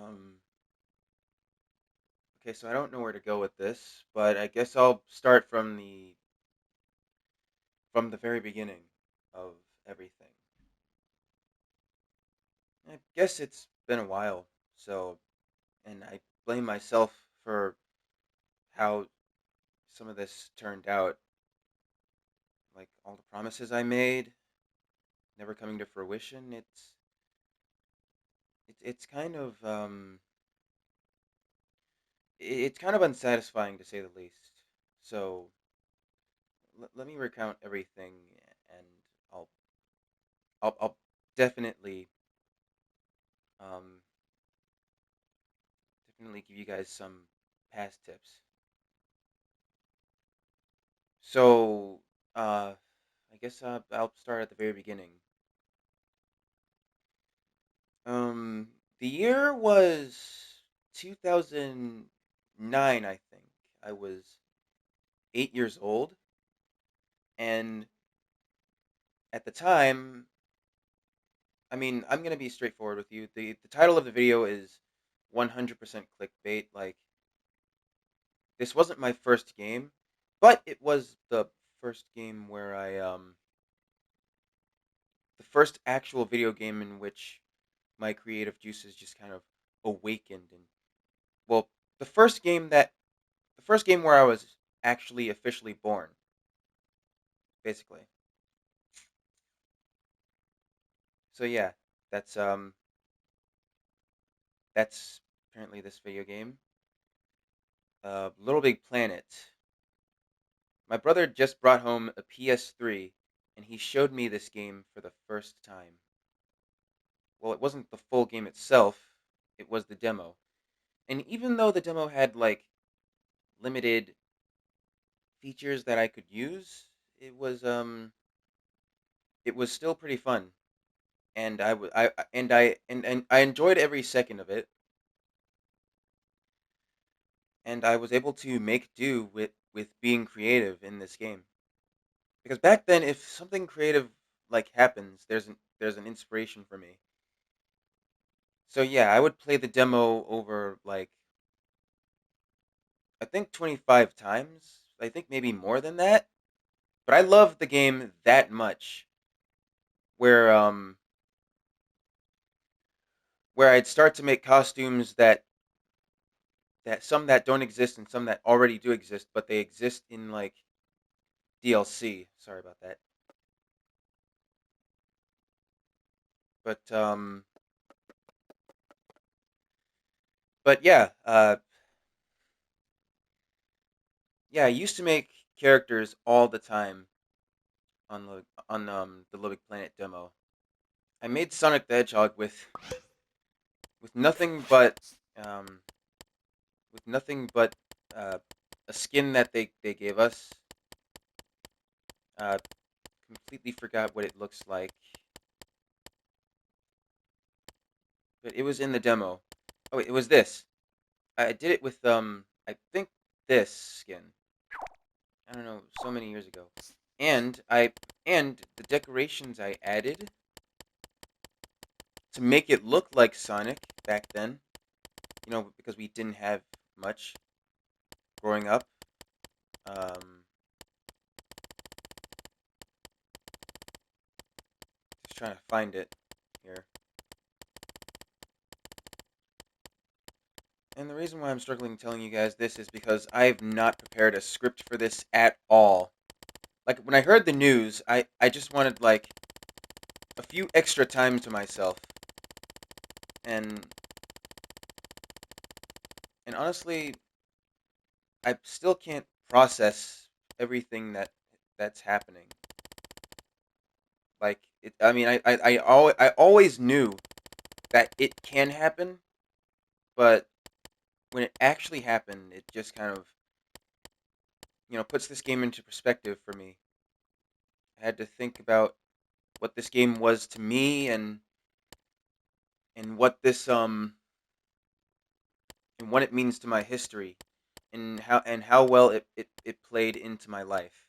Um, okay, so I don't know where to go with this, but I guess I'll start from the very beginning of everything. I guess it's been a while, so and I blame myself for how some of this turned out, like all the promises I made never coming to fruition. It's kind of it's kind of unsatisfying to say the least. So let me recount everything, and I'll I'll definitely um definitely give you guys some past tips. So I guess I'll start at the very beginning. Um, the year was 2009, I think. I was 8 years old, and at the time, I mean, I'm gonna be straightforward with you. The title of the video is 100% clickbait. Like, this wasn't my first game, but it was the first game where the first actual video game in which my creative juices just kind of awakened. And well, the first game that the first game where I was actually officially born, basically. So yeah, that's um that's apparently this video game. Little Big Planet. My brother just brought home a PS3, and he showed me this game for the first time. Well, it wasn't the full game itself; it was the demo. And even though the demo had like limited features that I could use, it was um it was still pretty fun. And I enjoyed every second of it, and I was able to make do with being creative in this game. Because back then, if something creative like happens, there's an inspiration for me. So yeah, I would play the demo over like I think 25 times. I think maybe more than that. But I loved the game that much where where I'd start to make costumes that some that don't exist and some that already do exist, but they exist in like DLC. Sorry about that. But but yeah, I used to make characters all the time on the Living Planet demo. I made Sonic the Hedgehog with nothing but um with nothing but uh, a skin that they gave us. Uh, Completely forgot what it looks like, but it was in the demo. Oh, wait, it was this. I did it with I think this skin. I don't know, so many years ago. And the decorations I added to make it look like Sonic back then, because we didn't have much growing up. Um, just trying to find it here. And the reason why I'm struggling telling you guys this is because I've not prepared a script for this at all. Like when I heard the news, I just wanted like a few extra time to myself. And and honestly, I still can't process everything that's happening. Like it I mean I always knew that it can happen, but when it actually happened, it just kind of, puts this game into perspective for me. I had to think about what this game was to me and what this and what it means to my history and how well it played into my life.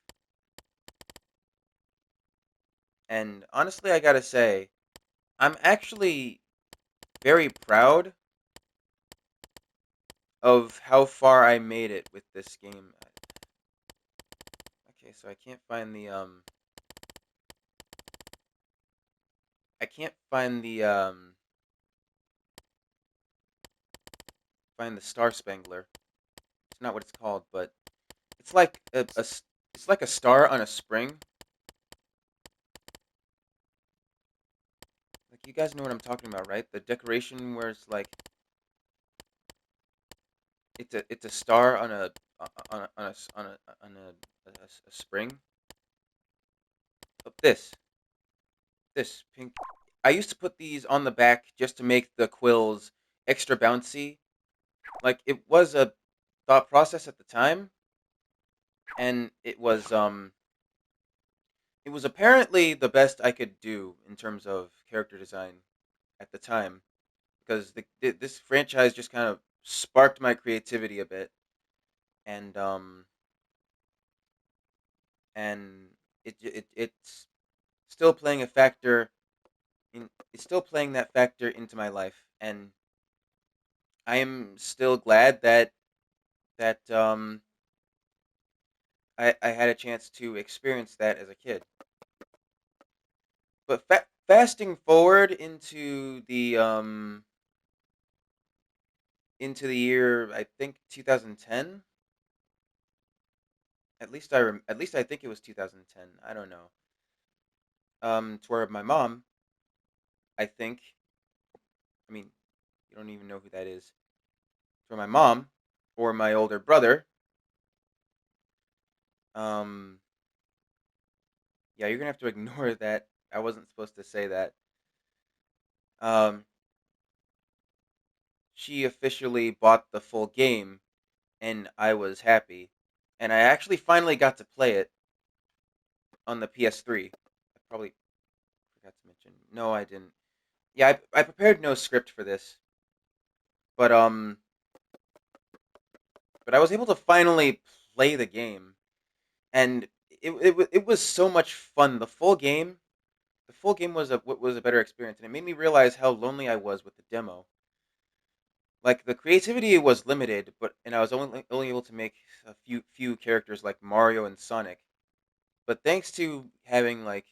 And honestly, I gotta say, I'm actually very proud of how far I made it with this game. Okay, so I can't find the I can't find the Star Spangler. It's not what it's called, but it's like it's like a star on a spring. Like you guys know what I'm talking about, right? The decoration where it's like it's a star on a spring. Oh, this pink. I used to put these on the back just to make the quills extra bouncy. Like it was a thought process at the time, and it was apparently the best I could do in terms of character design at the time because this franchise just kind of sparked my creativity a bit, and and it's still playing a factor it's still playing that factor into my life, and I am still glad that I had a chance to experience that as a kid. But fasting forward into the year I think 2010. At least I think it was 2010. I don't know. To where my mom, I think, I mean, you don't even know who that is. To where my mom or my older brother, um, yeah, you're gonna have to ignore that. I wasn't supposed to say that. Um, she officially bought the full game, and I was happy. And I actually finally got to play it on the PS3. I probably forgot to mention. No, I didn't. Yeah, I prepared no script for this, but but I was able to finally play the game, and it was so much fun. The full game was a better experience, and it made me realize how lonely I was with the demo. Like the creativity was limited, but and I was only able to make a few characters like Mario and Sonic. But thanks to having like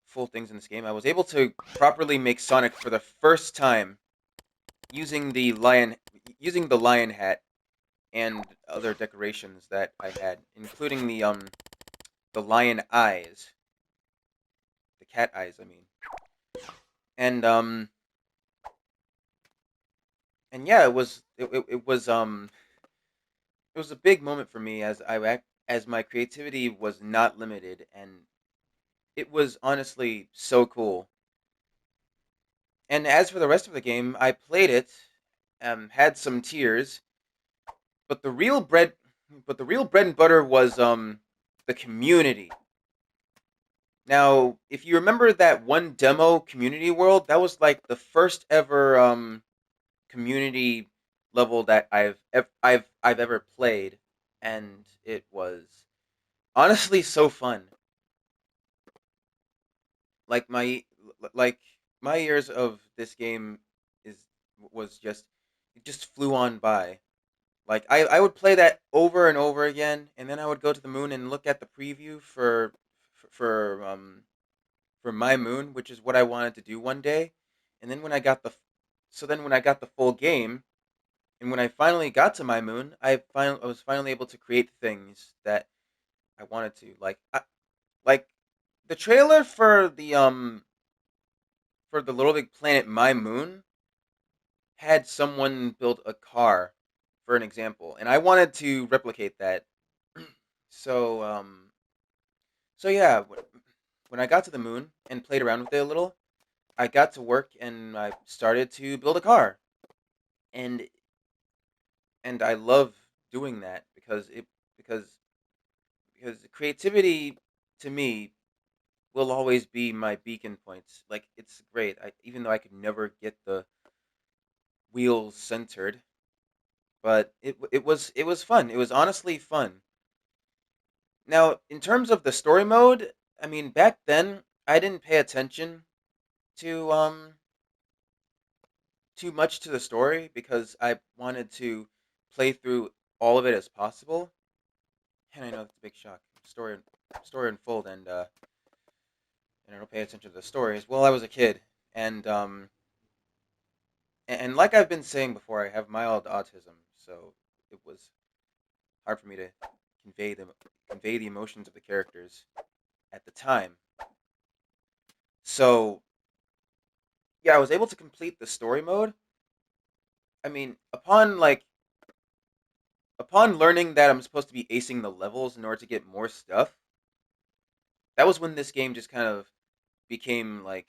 full things in this game, I was able to properly make Sonic for the first time using using the lion hat and other decorations that I had, including the lion eyes, the cat eyes, I mean. And and yeah, it was a big moment for me as my creativity was not limited, and it was honestly so cool. And as for the rest of the game, I played it, had some tears, but the real bread and butter was the community. Now, if you remember that one demo community world, that was like the first ever community level that I've ever played, and it was honestly so fun. Like like my years of this game is was just it just flew on by. Like I would play that over and over again, and then I would go to the moon and look at the preview for my moon, which is what I wanted to do one day. And then when I got the full game, and when I finally got to my moon, I was finally able to create things that I wanted to. Like the trailer for the Little Big Planet My Moon had someone build a car for an example, and I wanted to replicate that. so so yeah, when I got to the moon and played around with it a little, I got to work and I started to build a car, and I love doing that because because creativity to me will always be my beacon points. Like it's great. Even though I could never get the wheels centered, but it was fun. It was honestly fun. Now, in terms of the story mode, I mean, back then I didn't pay attention to too much to the story because I wanted to play through all of it as possible. And I know that's a big shock. Story unfold, and I don't pay attention to the stories. Well, I was a kid, and and like I've been saying before, I have mild autism, so it was hard for me to convey the convey the emotions of the characters at the time. So yeah, I was able to complete the story mode. I mean, upon learning that I'm supposed to be acing the levels in order to get more stuff, that was when this game just kind of became like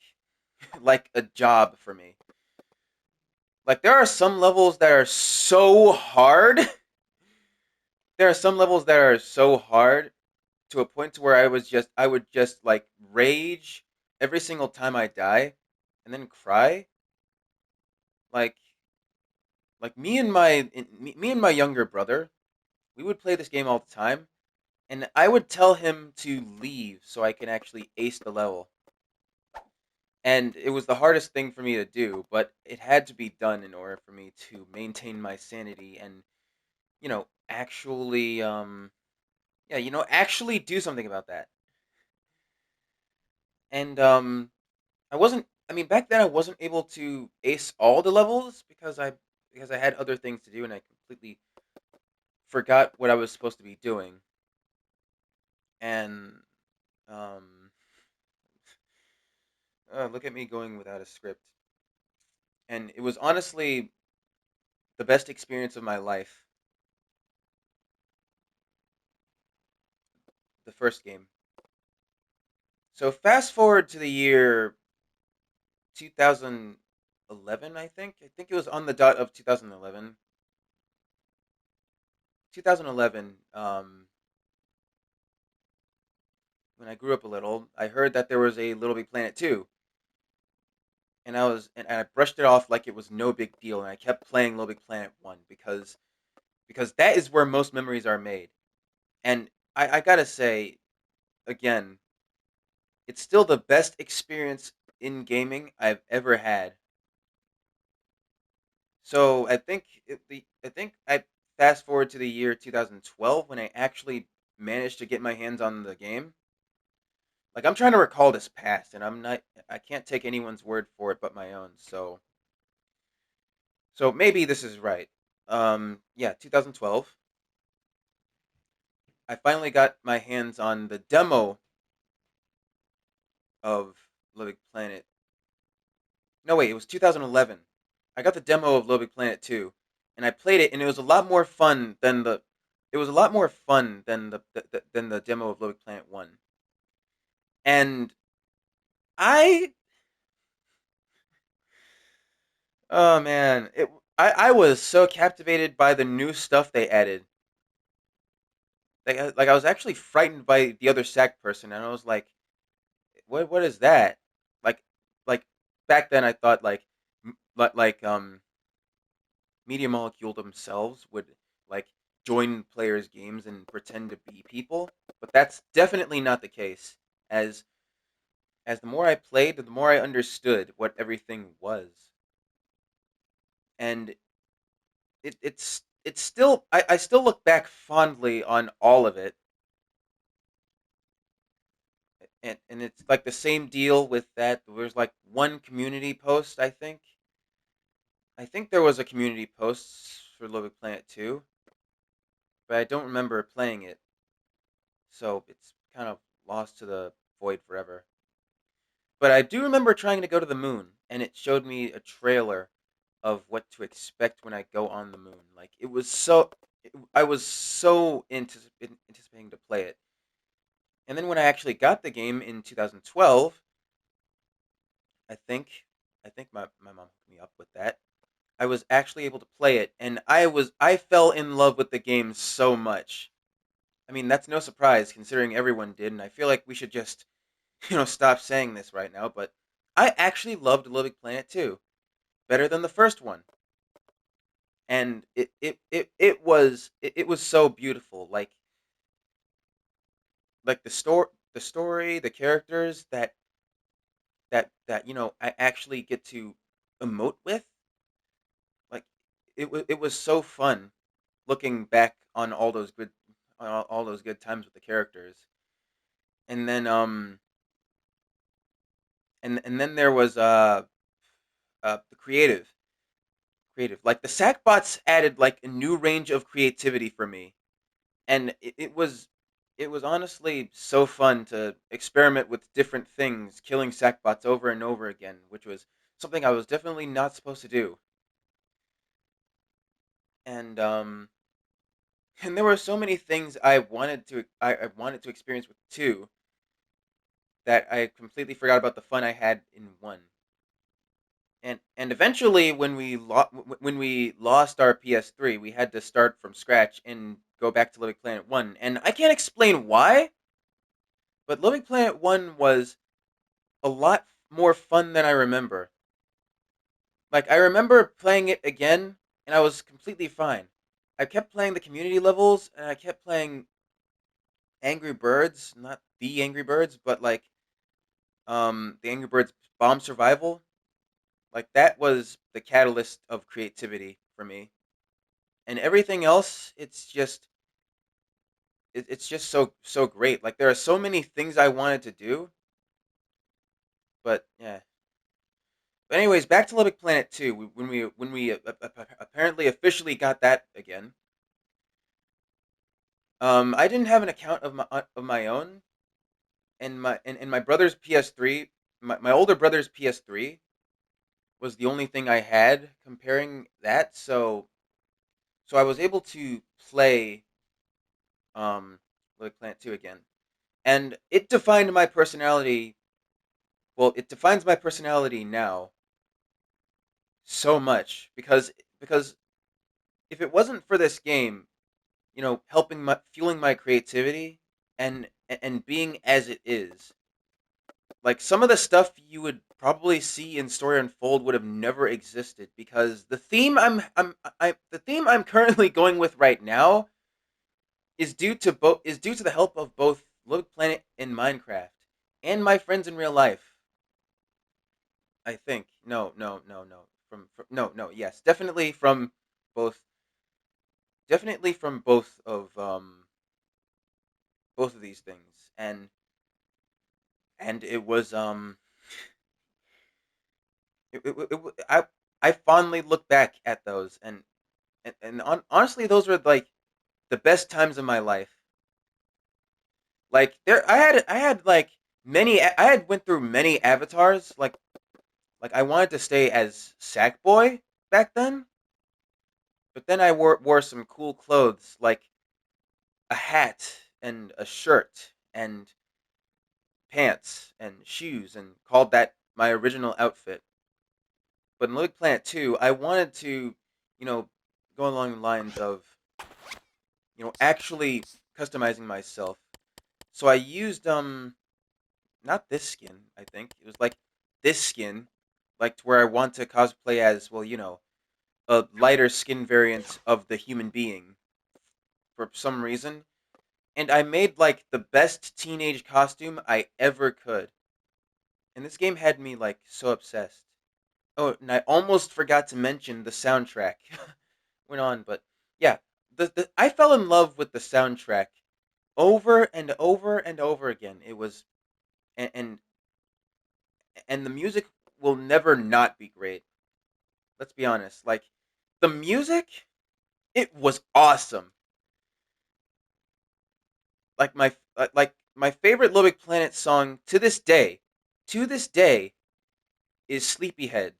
like a job for me. Like there are some levels that are so hard. There are some levels that are so hard to a point to where I would just like rage every single time I die and then cry. Like me and my younger brother, we would play this game all the time, and I would tell him to leave so I can actually ace the level. And it was the hardest thing for me to do, but it had to be done in order for me to maintain my sanity and actually yeah, actually do something about that. And I wasn't I mean back then I wasn't able to ace all the levels because I had other things to do and I completely forgot what I was supposed to be doing. And um look at me going without a script. And it was honestly the best experience of my life, the first game. So fast forward to the year 2011, I think. I think it was on the dot of 2011. 2011, when I grew up a little, I heard that there was a Little Big Planet 2, and I brushed it off like it was no big deal, and I kept playing Little Big Planet 1 because that is where most memories are made. And I gotta say again, it's still the best experience in gaming I've ever had. So I think I fast forward to the year 2012 when I actually managed to get my hands on the game. Like I'm trying to recall this past, and I can't take anyone's word for it but my own. So maybe this is right. Yeah, 2012. I finally got my hands on the demo of Little Big Planet. No, wait, it was 2011. I got the demo of Little Big Planet 2, and I played it, and it was a lot more fun than the. It was a lot more fun than than the demo of Little Big Planet 1. And I, oh man, I was so captivated by the new stuff they added. Like I was actually frightened by the other sack person, and I was like, what is that? Like like back then I thought Media Molecule themselves would like join players' games and pretend to be people, but that's definitely not the case. As as the more I played, the more I understood what everything was, and it's still I still look back fondly on all of it, and it's like the same deal with that. There's like one community post I think there was a community post for Little Big Planet 2, but I don't remember playing it, so it's kind of lost to the void forever. But I do remember trying to go to the moon, and it showed me a trailer of what to expect when I go on the moon. Like it was I was so anticipating to play it. And then when I actually got the game in 2012, I think my mom hooked me up with that. I was actually able to play it, and I fell in love with the game so much. I mean, that's no surprise considering everyone did, and I feel like we should just stop saying this right now, but I actually loved Little Big Planet 2 better than the first one. And it was so beautiful. Like the story, the characters that I actually get to emote with. it was so fun looking back on all those good times with the characters. And then and then there was the creative, like the Sackbots added like a new range of creativity for me, and it was honestly so fun to experiment with different things, killing Sackbots over and over again, which was something I was definitely not supposed to do. And and there were so many things I wanted to experience with two that I completely forgot about the fun I had in one. And eventually, when we lost our PS3, we had to start from scratch and go back to Living Planet One. And I can't explain why, but Living Planet One was a lot more fun than I remember. Like I remember playing it again, and I was completely fine. I kept playing the community levels, and I kept playing Angry Birds, not the Angry Birds, but like the Angry Birds Bomb Survival. Like that was the catalyst of creativity for me. And everything else, it's just so great. Like there are so many things I wanted to do, but yeah. But anyways, back to Little Planet 2. When we apparently officially got that again. I didn't have an account of my own, and my brother's PS3, my older brother's PS3 was the only thing I had comparing that. So I was able to play Little Planet 2 again, and it defined my personality. Well, it defines my personality now so much because if it wasn't for this game, helping my fueling my creativity and being as it is, like some of the stuff you would probably see in Story Unfold would have never existed because the theme I'm currently going with right now is due to the help of both Little Planet and Minecraft and my friends in real life. I think no from no yes both definitely from both of these things, and it was I fondly look back at those, and honestly those were like the best times of my life. Like there I had like I had went through many avatars. Like I wanted to stay as Sackboy back then, but then I wore some cool clothes like a hat and a shirt and pants and shoes and called that my original outfit. But in Little Planet 2, I wanted to, you know, go along the lines of, actually customizing myself. So I used not this skin, I think. It was like this skin, like to where I want to cosplay as, well, a lighter skin variant of the human being for some reason. And I made like the best teenage costume I ever could. And this game had me like so obsessed. Oh, and I almost forgot to mention the soundtrack. Went on, but yeah, the I fell in love with the soundtrack over and over and over again. It was and and the music will never not be great. Let's be honest. Like the music, it was awesome. Like my favorite Little Big Planet song to this day, is Sleepyhead.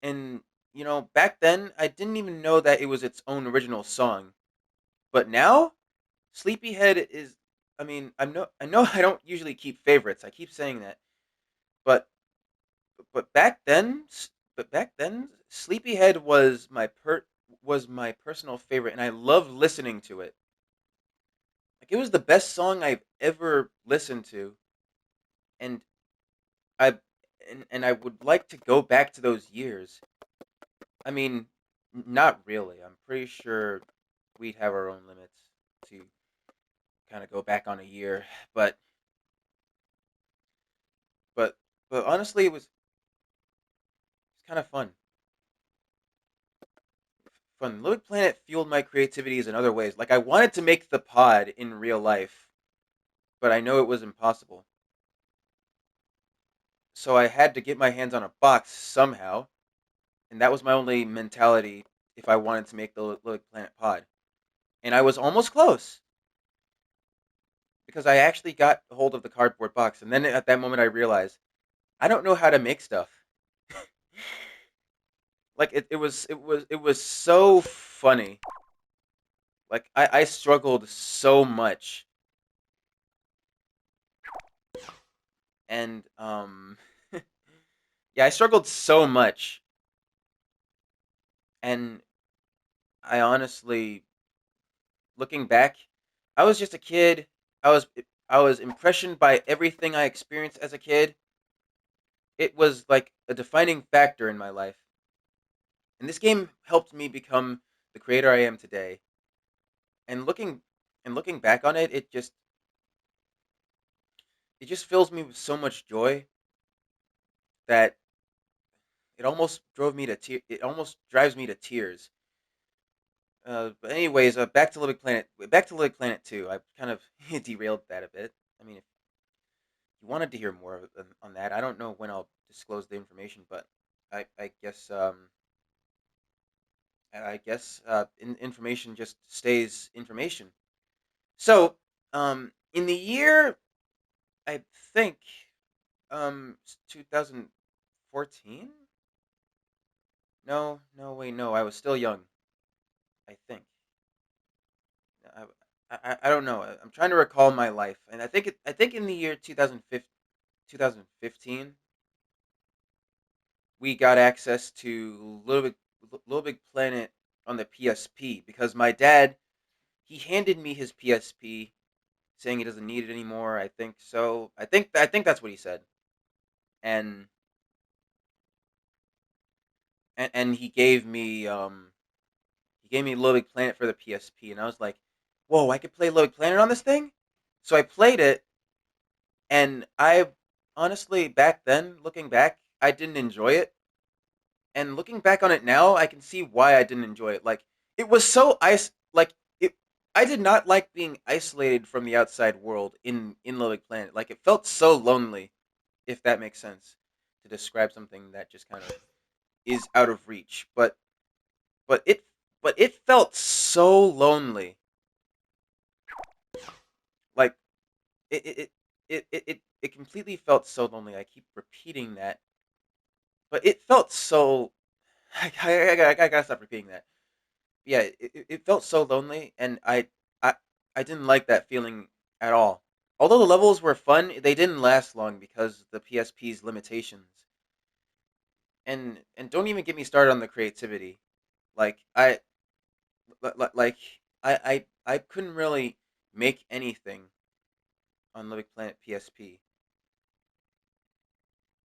And back then I didn't even know that it was its own original song. But now, Sleepyhead is. I mean, I know I don't usually keep favorites. I keep saying that, but but back then, Sleepyhead was my personal favorite, and I loved listening to it. Like it was the best song I've ever listened to, and I and I would like to go back to those years. I mean, not really. I'm pretty sure we'd have our own limits to kind of go back on a year, but but honestly, it's kind of fun. fun. Little Big Planet fueled my creativities in other ways. Like I wanted to make the pod in real life, but I know it was impossible. So I had to get my hands on a box somehow, and that was my only mentality if I wanted to make the Little Big Planet pod. And I was almost close because I actually got a hold of the cardboard box, and then at that moment I realized I don't know how to make stuff. Like it was so funny. Like I struggled so much, and yeah, I struggled so much, and I honestly, looking back, I was just a kid. I was I was impressioned by everything I experienced as a kid. It was like a defining factor in my life, and this game helped me become the creator I am today. And looking back on it, it just fills me with so much joy that it almost drove me to it almost drives me to tears. But anyways, back to Little Big Planet. Back to Little Big Planet 2. I kind of derailed that a bit. I mean, if you wanted to hear more on that, I don't know when I'll disclose the information, but I guess information just stays information. So, in the year I think 2014. No, no, wait, no. I was still young. I think. I, I don't know. I'm trying to recall my life, and I think in the year 2015, we got access to Little Big Planet on the PSP because my dad he handed me his PSP saying he doesn't need it anymore. I think so. I think that's what he said, and and he gave me Little Big Planet for the PSP, and I was like, whoa, I could play Little Big Planet on this thing. So I played it, and I honestly back then, looking back, I didn't enjoy it. And looking back on it now, I can see why I didn't enjoy it. Like it was so like it. I did not like being isolated from the outside world in Little Big Planet. Like it felt so lonely, if that makes sense, to describe something that just kind of is out of reach. But it but it felt so lonely. Like it it it it completely felt so lonely. I keep repeating that, but it felt so. I gotta stop repeating that. Yeah, it felt so lonely, and I didn't like that feeling at all. Although the levels were fun, they didn't last long because of the PSP's limitations. And don't even get me started on the creativity. Like like I couldn't really make anything on Living Planet PSP.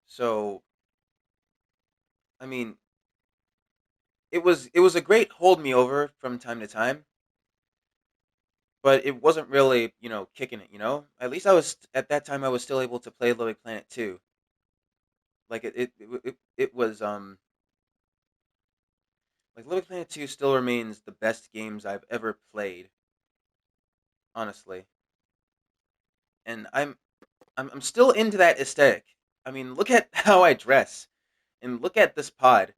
So I mean, it was a great hold me over from time to time, but it wasn't really kicking it. At least I was at that time I was still able to play Living Planet 2. Like it was like Living Planet 2 still remains the best games I've ever played, honestly. And I'm still into that aesthetic. I mean, look at how I dress, and look at this pod,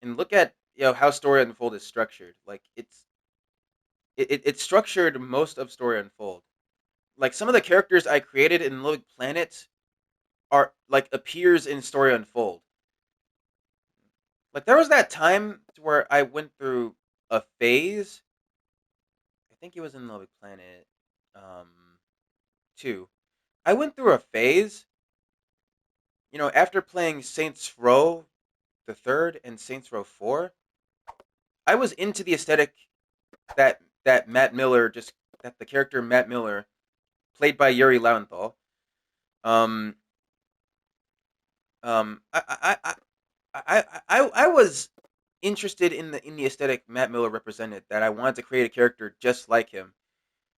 and look at how Story Unfold is structured. Like it's structured most of Story Unfold. Like some of the characters I created in Little Planet are like appears in Story Unfold. Like there was that time where I went through a phase. I think it was in Little Planet um 2. I went through a phase, after playing Saints Row the third and Saints Row 4. I was into the aesthetic that Matt Miller just that the character Matt Miller, played by Yuri Lowenthal, um I was interested in the aesthetic Matt Miller represented, that I wanted to create a character just like him,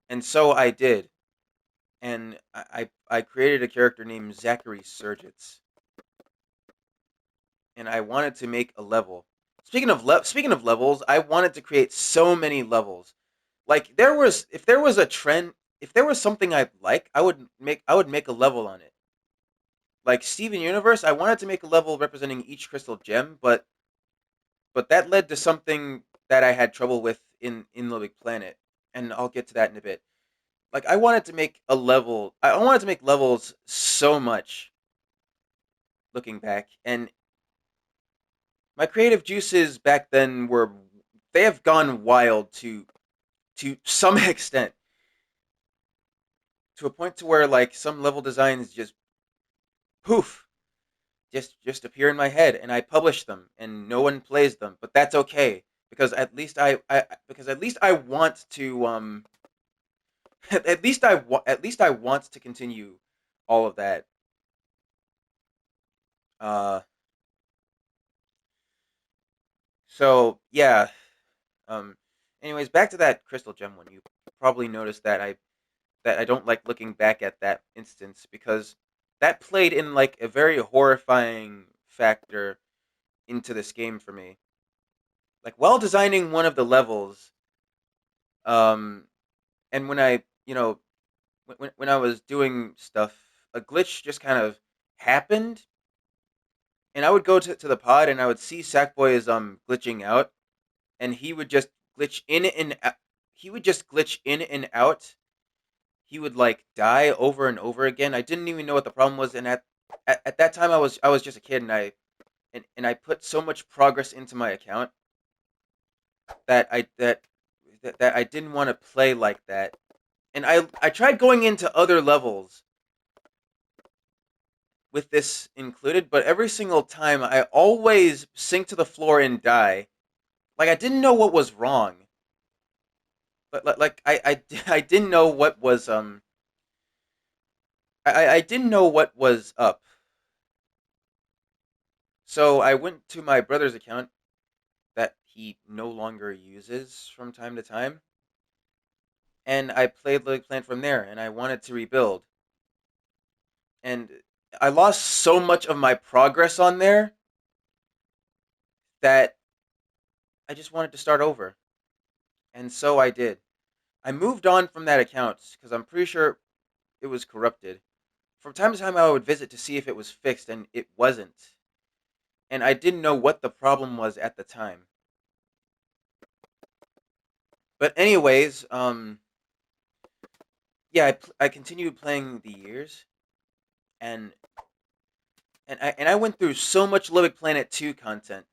and so I did, and I created a character named Zachary Surgitz, and I wanted to make a level. Speaking of levels, I wanted to create so many levels. Like there was if there was a trend, if there was something I like, I would make a level on it. Like Steven Universe, I wanted to make a level representing each crystal gem, but that led to something that I had trouble with in Little Big Planet, and I'll get to that in a bit. Like I wanted to make a level. I wanted to make levels so much. Looking back, and my creative juices back then were they have gone wild to some extent, to a point to where like some level designs just poof just appear in my head, and I publish them and no one plays them, but that's okay because at least I want to at least I want to continue all of that. Uh, so yeah. Um. Anyways, back to that crystal gem one. You probably noticed that I don't like looking back at that instance because that played in like a very horrifying factor into this game for me. Like while designing one of the levels, um, and when I when I was doing stuff, a glitch just kind of happened, and I would go to the pod and I would see Sackboy is glitching out, and he would just glitch in and out. He would just glitch in and out. He would like die over and over again. I didn't even know what the problem was, and at that time I was just a kid, and and I put so much progress into my account that that I didn't want to play like that. And I tried going into other levels with this included, but every single time I always sink to the floor and die. Like I didn't know what was wrong, but like I didn't know what was I didn't know what was up. So I went to my brother's account that he no longer uses from time to time, and I played Little Planet from there, and I wanted to rebuild, and I lost so much of my progress on there that I just wanted to start over, and so I did. I moved on from that account because I'm pretty sure it was corrupted. From time to time, I would visit to see if it was fixed, and it wasn't. And I didn't know what the problem was at the time. But anyways, yeah, I continued playing the years, and I went through so much Little Planet 2 content.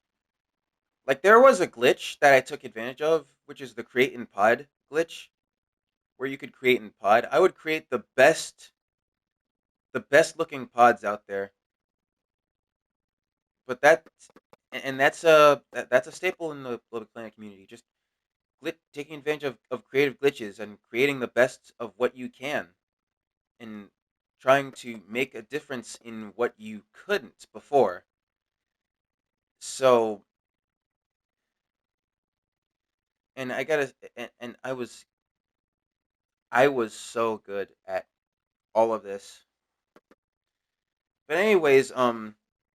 Like there was a glitch that I took advantage of, which is the create in pod glitch, where you could create in pod. I would create the best looking pods out there, but and that's a staple in the Little Planet community. Just taking advantage of creative glitches and creating the best of what you can, and trying to make a difference in what you couldn't before. So, and I gotta, and I was so good at all of this. But anyways,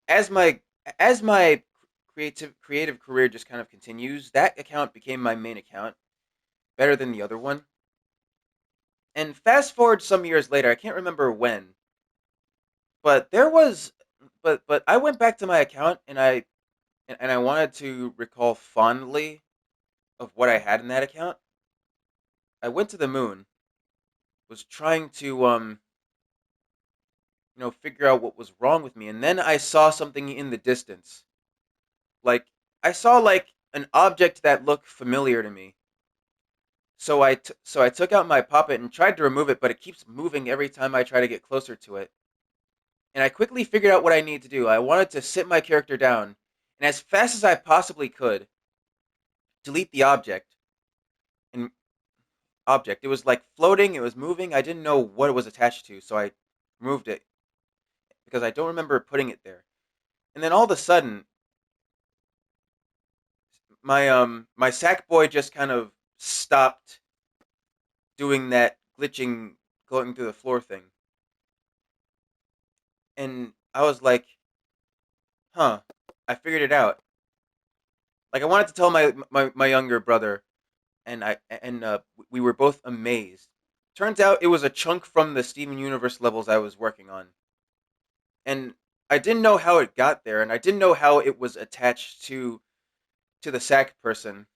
as my as my creative career just kind of continues, that account became my main account, better than the other one. And fast forward some years later, I can't remember when, but there was, but I went back to my account and I wanted to recall fondly of what I had in that account. I went to the moon, was trying to figure out what was wrong with me, and then I saw something in the distance. Like I saw like an object that looked familiar to me. So I took out my puppet and tried to remove it, but it keeps moving every time I try to get closer to it. And I quickly figured out what I needed to do. I wanted to sit my character down, and as fast as I possibly could, delete the object. And object, it was like floating. It was moving. I didn't know what it was attached to, so I removed it because I don't remember putting it there. And then all of a sudden, my sack boy just kind of stopped doing that glitching, going through the floor thing, and I was like, "Huh." I figured it out. Like I wanted to tell my younger brother, and we were both amazed. Turns out it was a chunk from the Steven Universe levels I was working on, and I didn't know how it got there, and I didn't know how it was attached to the sack person,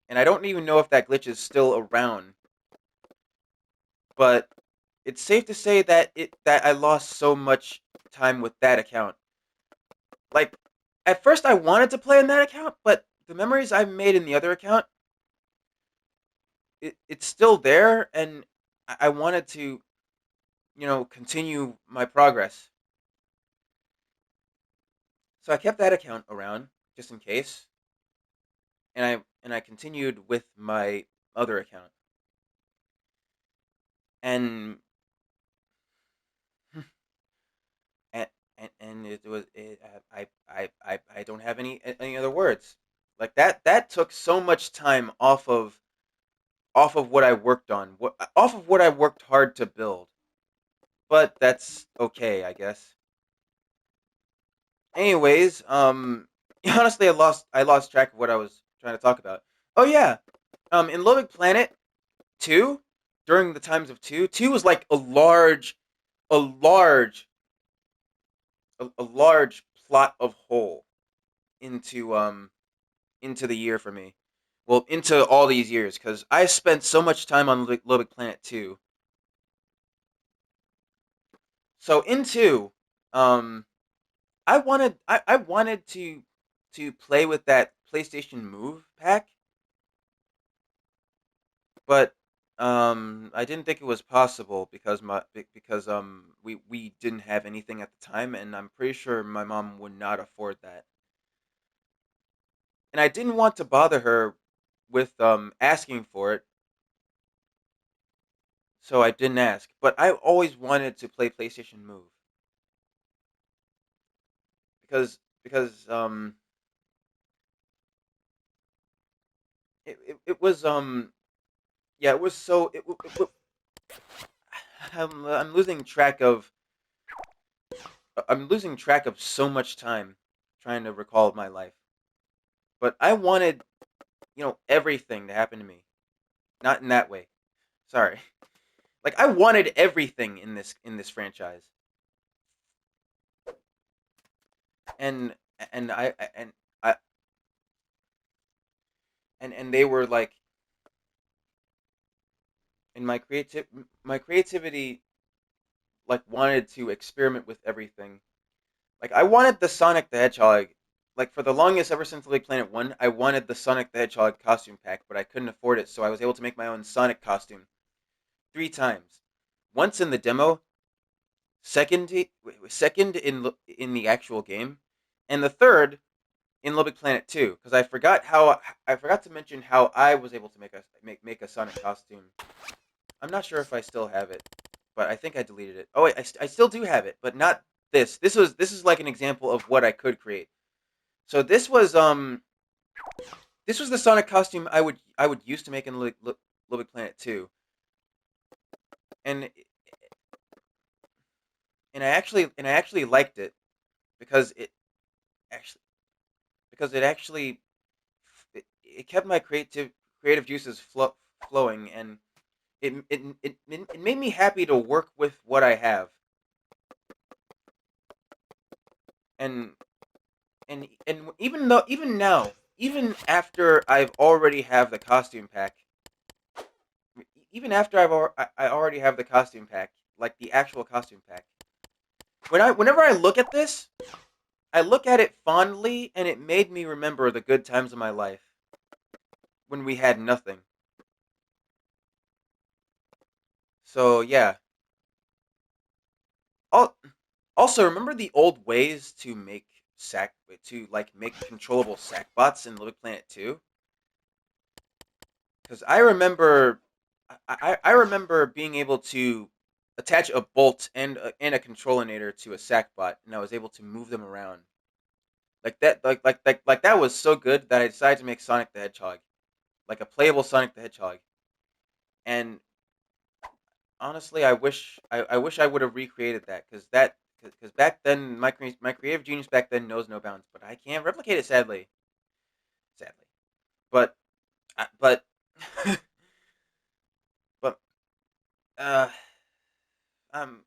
and I don't even know if that glitch is still around. But it's safe to say that I lost so much time with that account. Like at first I wanted to play on that account, but the memories I made in the other account, it's still there, and I wanted to, continue my progress. So I kept that account around just in case, and I continued with my other account. And and and it was I don't have any other words. Like that took so much time off of what I worked on, off of what I worked hard to build. But that's okay, I guess. Anyways, honestly, I lost track of what I was trying to talk about. Oh yeah, in LittleBigPlanet 2, during the times of 2 was like a large, a large plot of hole into into the year for me. Well, into all these years, because I spent so much time on LittleBigPlanet 2. So in 2, um, I wanted to play with that PlayStation Move pack, but I didn't think it was possible because we didn't have anything at the time, and I'm pretty sure my mom would not afford that. And I didn't want to bother her with asking for it, so I didn't ask. But I always wanted to play PlayStation Move because it was yeah, it was so I'm losing track of so much time trying to recall my life. But I wanted, everything to happen to me. Not in that way. Sorry. Like I wanted everything in this franchise. And and I and they were like, and my creativity like wanted to experiment with everything. Like I wanted the Sonic the Hedgehog. Like for the longest, ever since Little Planet 1, I wanted the Sonic the Hedgehog costume pack, but I couldn't afford it, so I was able to make my own Sonic costume 3 times. Once in the demo, second in the actual game, and the third in Little Big Planet 2. Because I forgot to mention how I was able to make a Sonic costume. I'm not sure if I still have it, but I think I deleted it. Oh wait, I still do have it, but not this. This is like an example of what I could create. So this was the Sonic costume I would use to make in Little Big Planet 2, and and I actually liked it because actually it actually it kept my creative juices flowing, and it made me happy to work with what I have. And and even now, even after I've already have the costume pack, even after I already have the costume pack, like the actual costume pack. Whenever I look at this, I look at it fondly, and it made me remember the good times of my life when we had nothing. So yeah. Al- Also, remember the old ways to make controllable sack bots in Little Planet 2? Because I remember being able to attach a bolt and a controlinator to a sack bot, and I was able to move them around. Like that, like that was so good that I decided to make Sonic the Hedgehog, like a playable Sonic the Hedgehog. And honestly, I wish I would have recreated that, because back then my creative genius back then knows no bounds. But I can't replicate it, sadly. Sadly. but but but uh, I'm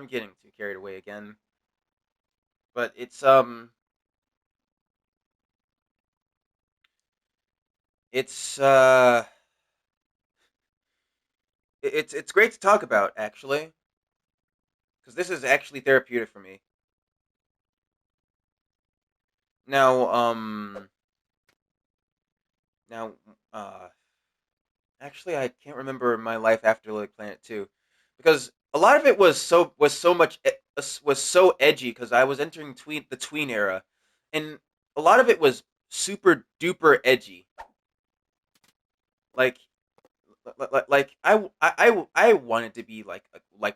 getting too carried away again. But it's it's great to talk about actually, because this is actually therapeutic for me. Now now uh actually I can't remember my life after Little Big Planet 2, because a lot of it was so edgy because I was entering tween era, and a lot of it was super duper edgy. Like I wanted to be like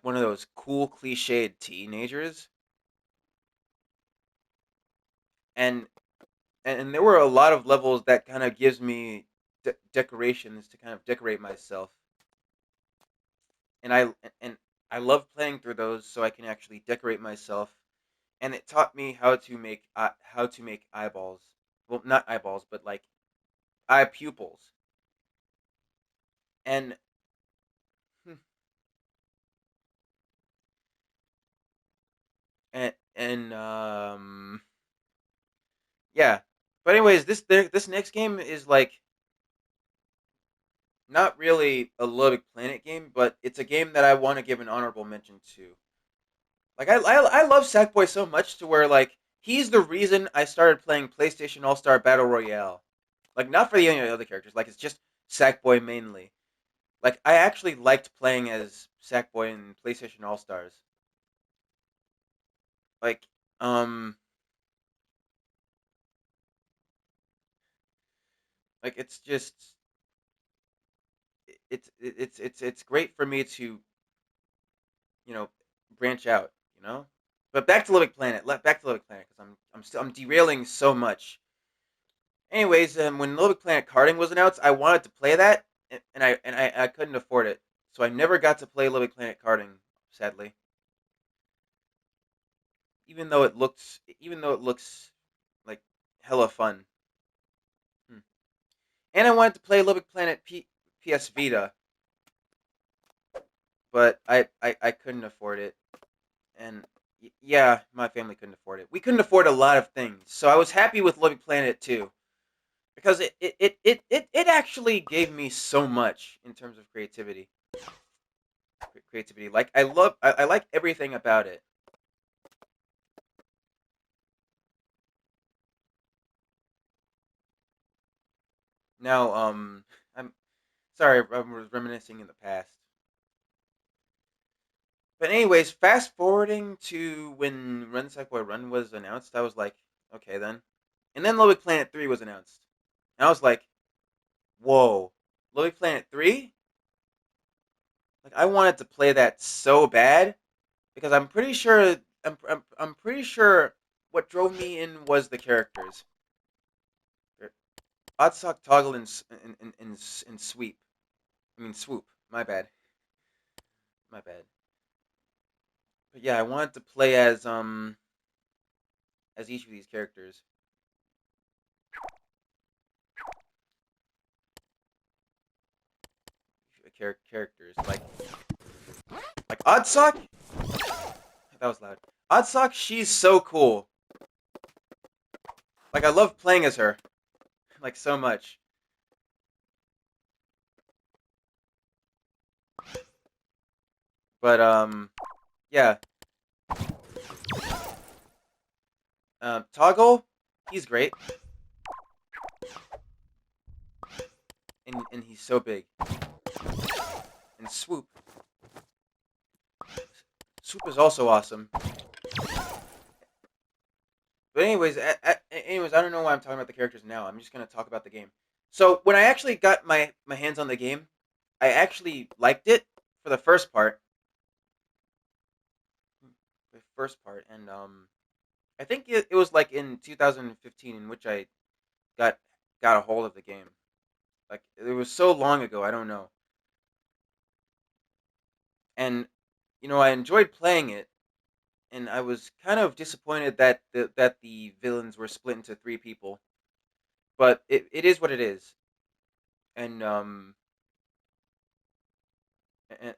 one of those cool cliched teenagers, and and there were a lot of levels that kind of gives me decorations to kind of decorate myself, and and I love playing through those so I can actually decorate myself, and it taught me how to make eyeballs. Well, not eyeballs, but like eye pupils, and and yeah. But anyways, this next game is like not really a Little Big Planet game, but it's a game that I want to give an honorable mention to. Like I love Sackboy so much to where like he's the reason I started playing PlayStation All Star Battle Royale. Like not for the any other characters, like it's just Sackboy mainly. Like I actually liked playing as Sackboy in PlayStation All Stars. Like um like it's just it's great for me to you know branch out. You know. But back to Living Planet. Back to Living Planet because I'm derailing so much. Anyways, when Little Big Planet karting was announced, I wanted to play that, and I couldn't afford it, so I never got to play Little Big Planet karting. Sadly, even though it looks like hella fun. Hmm. And I wanted to play Little Big Planet PS Vita, but I couldn't afford it, and yeah, my family couldn't afford it. We couldn't afford a lot of things, so I was happy with Little Big Planet too. Because it actually gave me so much in terms of creativity. Like I like everything about it. Now I'm sorry I was reminiscing in the past. But anyways, fast forwarding to when Run Sackboy Run was announced, I was like, okay then. And then Little Big Planet 3 was announced. And I was like, whoa, Little Big Planet 3? Like I wanted to play that so bad because I'm pretty sure what drove me in was the characters. Oddsock, Toggle, and Sweep. I mean Swoop. My bad. My bad. But yeah, I wanted to play as each of these characters. Characters like Oddsock. That was loud. Oddsock, she's so cool. Like I love playing as her, like so much. But yeah. Toggle, he's great, and he's so big. And Swoop is also awesome. But anyways, I don't know why I'm talking about the characters now. I'm just gonna talk about the game. So when I actually got my hands on the game, I actually liked it for the first part. The first part, and I think it was like in 2015 in which I got got a hold of the game. Like it was so long ago, I don't know. And I enjoyed playing it, and I was kind of disappointed that the villains were split into three people. But it is what it is. and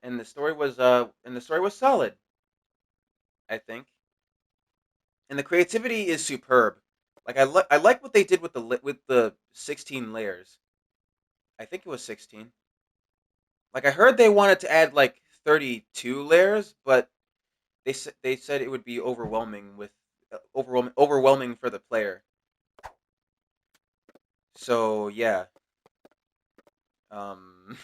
and the story was solid, I think, and the creativity is superb. Like I like what they did with the 16 layers. I think it was 16. Like I heard they wanted to add like 32 layers, but they said it would be overwhelming with overwhelming for the player. So yeah, um,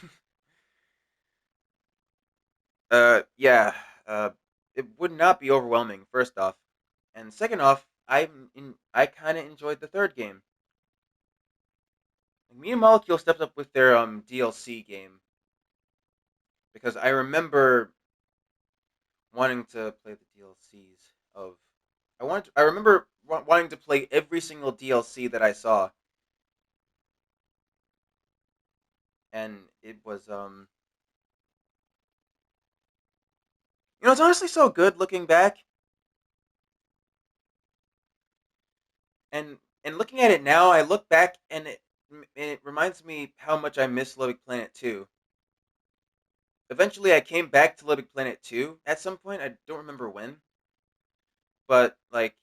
yeah, uh, it would not be overwhelming. First off, and second off, I kind of enjoyed the third game. Like, me and Molecule stepped up with their DLC game because I remember wanting to play the DLCs of. I remember wanting to play every single DLC that I saw, and it was it's honestly so good looking back, and looking at it now, I look back and it reminds me how much I miss Little Big Planet 2. Eventually, I came back to Little Big Planet 2 at some point. I don't remember when, but like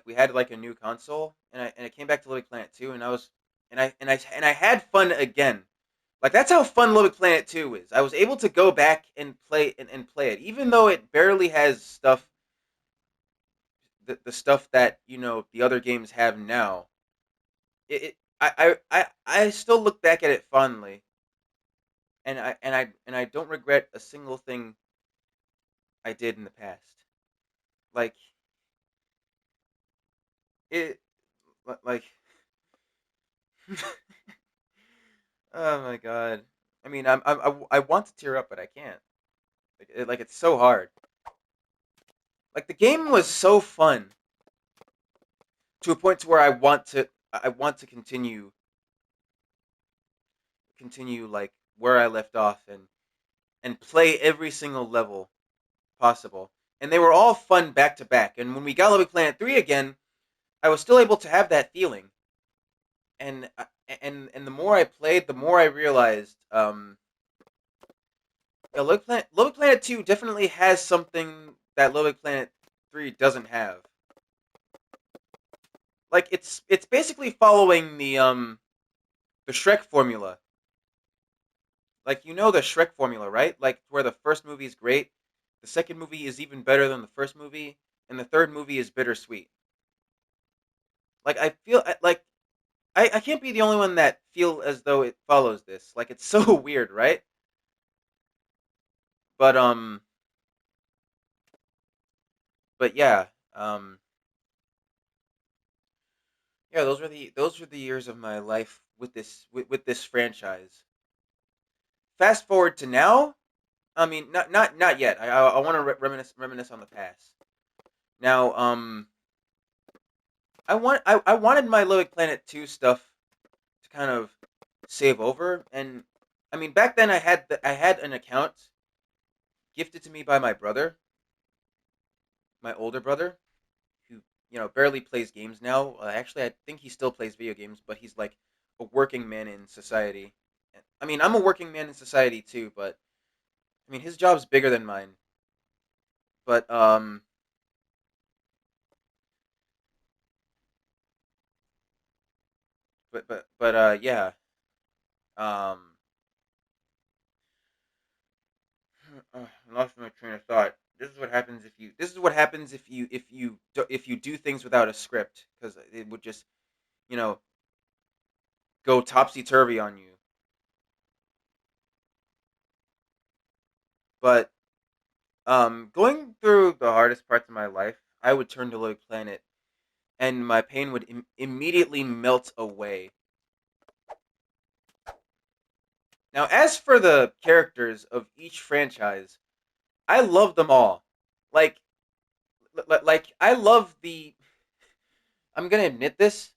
we had like a new console, and I came back to Little Big Planet 2, and I was and I had fun again. Like that's how fun Little Big Planet 2 is. I was able to go back and play it, even though it barely has stuff the stuff that the other games have now. I still look back at it fondly, and I don't regret a single thing I did in the past. Like it, like oh my god. I mean, I want to tear up, but I can't. Like it's so hard. Like the game was so fun to a point to where I want to continue like where I left off and play every single level possible. And they were all fun back to back. And when we got Little Big Planet 3 again, I was still able to have that feeling. And and the more I played, the more I realized yeah, Little Big Planet 2 definitely has something that Little Big Planet 3 doesn't have. Like it's basically following the Shrek formula. Like the Shrek formula, right? Like where the first movie is great, the second movie is even better than the first movie, and the third movie is bittersweet. Like I feel like I can't be the only one that feel as though it follows this. Like it's so weird, right? But but yeah, yeah. Those were the years of my life with this franchise. Fast forward to now. I mean, not yet. I want to reminisce on the past. Now, I wanted my Little Big Planet 2 stuff to kind of save over, and I mean back then I had an account gifted to me by my brother, my older brother, who barely plays games now. Actually, I think he still plays video games, but he's like a working man in society. I mean, I'm a working man in society too, but I mean his job's bigger than mine. But yeah. Um, I lost my train of thought. This is what happens if you. This is what happens if you do things without a script, because it would just you know go topsy turvy on you. But going through the hardest parts of my life, I would turn to Little Planet, and my pain would immediately melt away. Now, as for the characters of each franchise, I love them all. Like, I love the. I'm gonna admit this,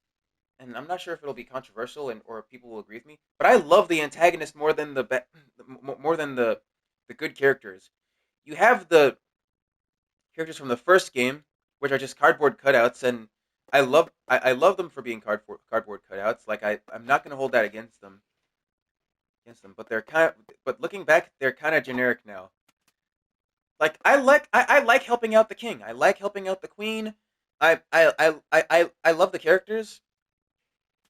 and I'm not sure if it'll be controversial and or people will agree with me, but I love the antagonist more than more than the good characters. You have the characters from the first game, which are just cardboard cutouts, and I love them for being cardboard cutouts. Like I'm not gonna hold that against them. But but looking back, they're kind of generic now. Like I like helping out the king. I like helping out the queen. I love the characters,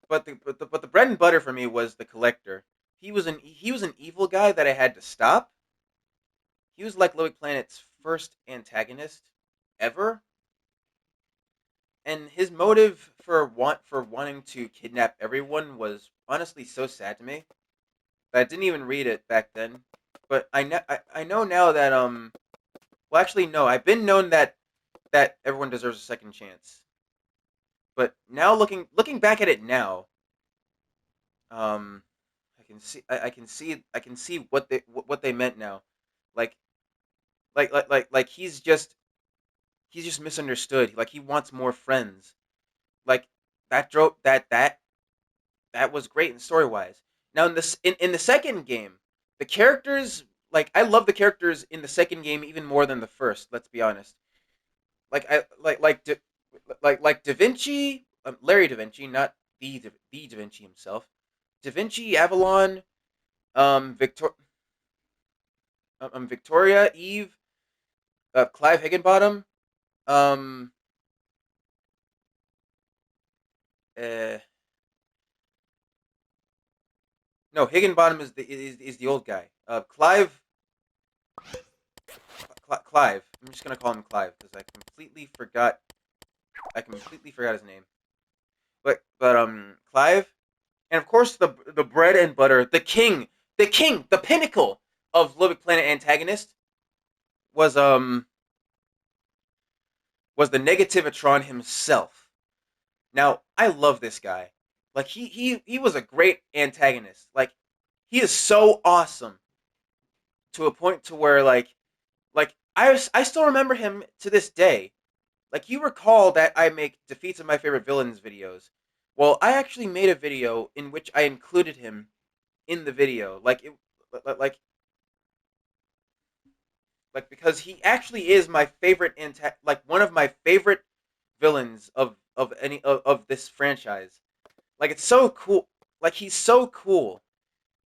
but the bread and butter for me was the collector. He was an evil guy that I had to stop. He was like Little Big Planet's first antagonist ever, and his motive for wanting to kidnap everyone was honestly so sad to me that I didn't even read it back then. But I know now that well actually no, I've been known that everyone deserves a second chance. But now looking back at it now, um I can see what they meant now. Like like he's just misunderstood. Like he wants more friends. Like that was great in story wise. Now in the second game, the characters like I love the characters in the second game even more than the first. Let's be honest. Like I like Da Vinci, Larry Da Vinci, not the Da Vinci himself. Da Vinci, Avalon, Victor, Victoria, Eve, Clive Higginbottom, um, uh, no, Higginbottom is the old guy. Clive. I'm just gonna call him Clive because I completely forgot his name. But Clive, and of course the bread and butter, the pinnacle of Little Big Planet antagonist was was the Negativatron himself. Now I love this guy. Like he was a great antagonist. Like he is so awesome to a point to where I still remember him to this day. Like you recall that I make defeats of my favorite villains videos. Well, I actually made a video in which I included him in the video. Like like because he actually is my favorite like one of my favorite villains of this franchise. Like it's so cool. Like he's so cool.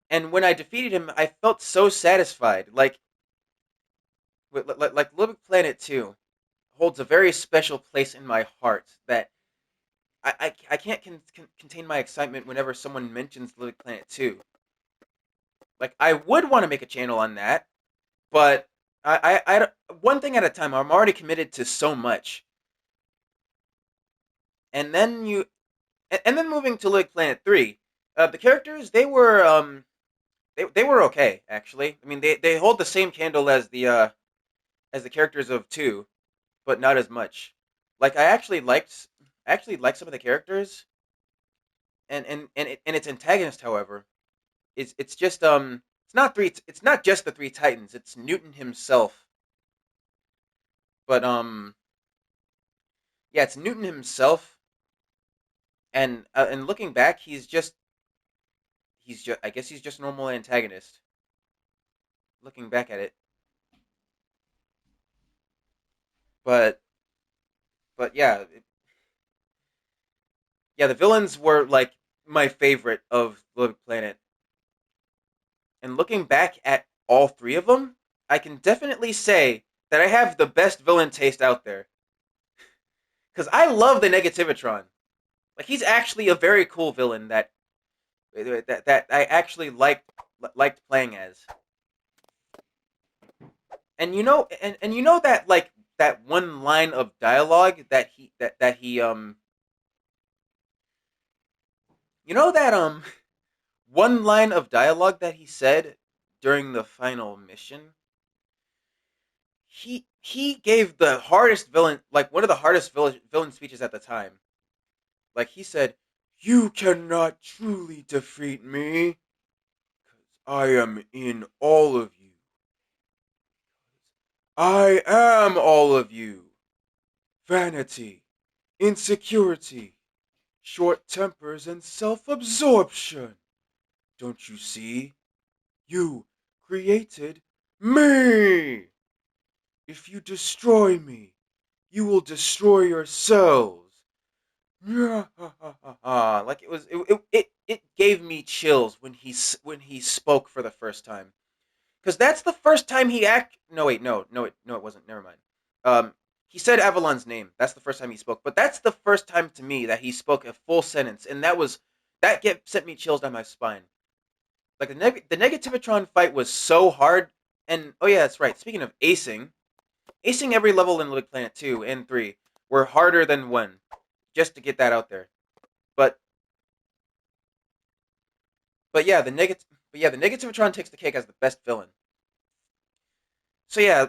And when I defeated him, I felt so satisfied. Like Little Big Planet 2 holds a very special place in my heart that I can't contain my excitement whenever someone mentions Little Big Planet 2. Like I would want to make a channel on that, but one thing at a time. I'm already committed to so much, and then and then moving to Little Big Planet 3, the characters they were okay actually. I mean they hold the same candle as the characters of 2, but not as much. Like I actually liked some of the characters, and its antagonist, however, it's just it's not just the three titans. It's Newton himself, but yeah, it's Newton himself. And looking back, he's just I guess he's just a normal antagonist. Looking back at it, but yeah, yeah, the villains were like my favorite of Little Planet. And looking back at all three of them, I can definitely say that I have the best villain taste out there. Because I love the Negativatron. Like he's actually a very cool villain that I actually liked playing as. And you know that that one line of dialogue that he you know that one line of dialogue that he said during the final mission. He gave the hardest villain, like one of the hardest villain speeches at the time. Like he said, "You cannot truly defeat me, because I am in all of you. I am all of you. Vanity, insecurity, short tempers, and self-absorption. Don't you see? You created me. If you destroy me, you will destroy yourselves. like it gave me chills when he spoke for the first time, because that's the first time he act. No wait, no, it wasn't. Never mind. Um, he said Avalon's name. That's the first time he spoke. But that's the first time to me that he spoke a full sentence, and that get sent me chills down my spine. Like the Negativatron fight was so hard, and oh yeah, that's right. Speaking of acing every level in LittleBigPlanet 2 and 3 were harder than 1. Just to get that out there. But the Negativatron takes the cake as the best villain. So yeah,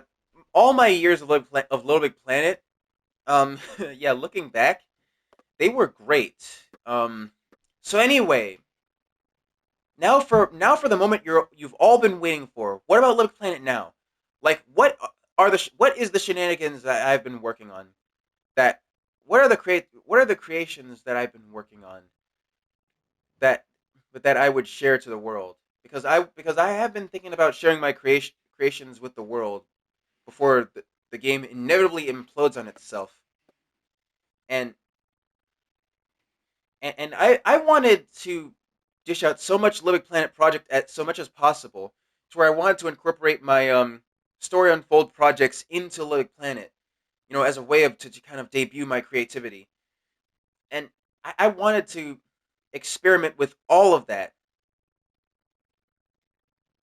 all my years of Little Big Planet, yeah, looking back, they were great. So anyway, now for the moment you've all been waiting for. What about Little Planet now? Like, what is the shenanigans that I've been working on? That what are the creations that I've been working on that that I would share to the world? Because I have been thinking about sharing my creations with the world before the game inevitably implodes on itself. And and I wanted to dish out so much Living Planet project at so much as possible to where I wanted to incorporate my story unfold projects into Living Planet, as a way to kind of debut my creativity. And I wanted to experiment with all of that.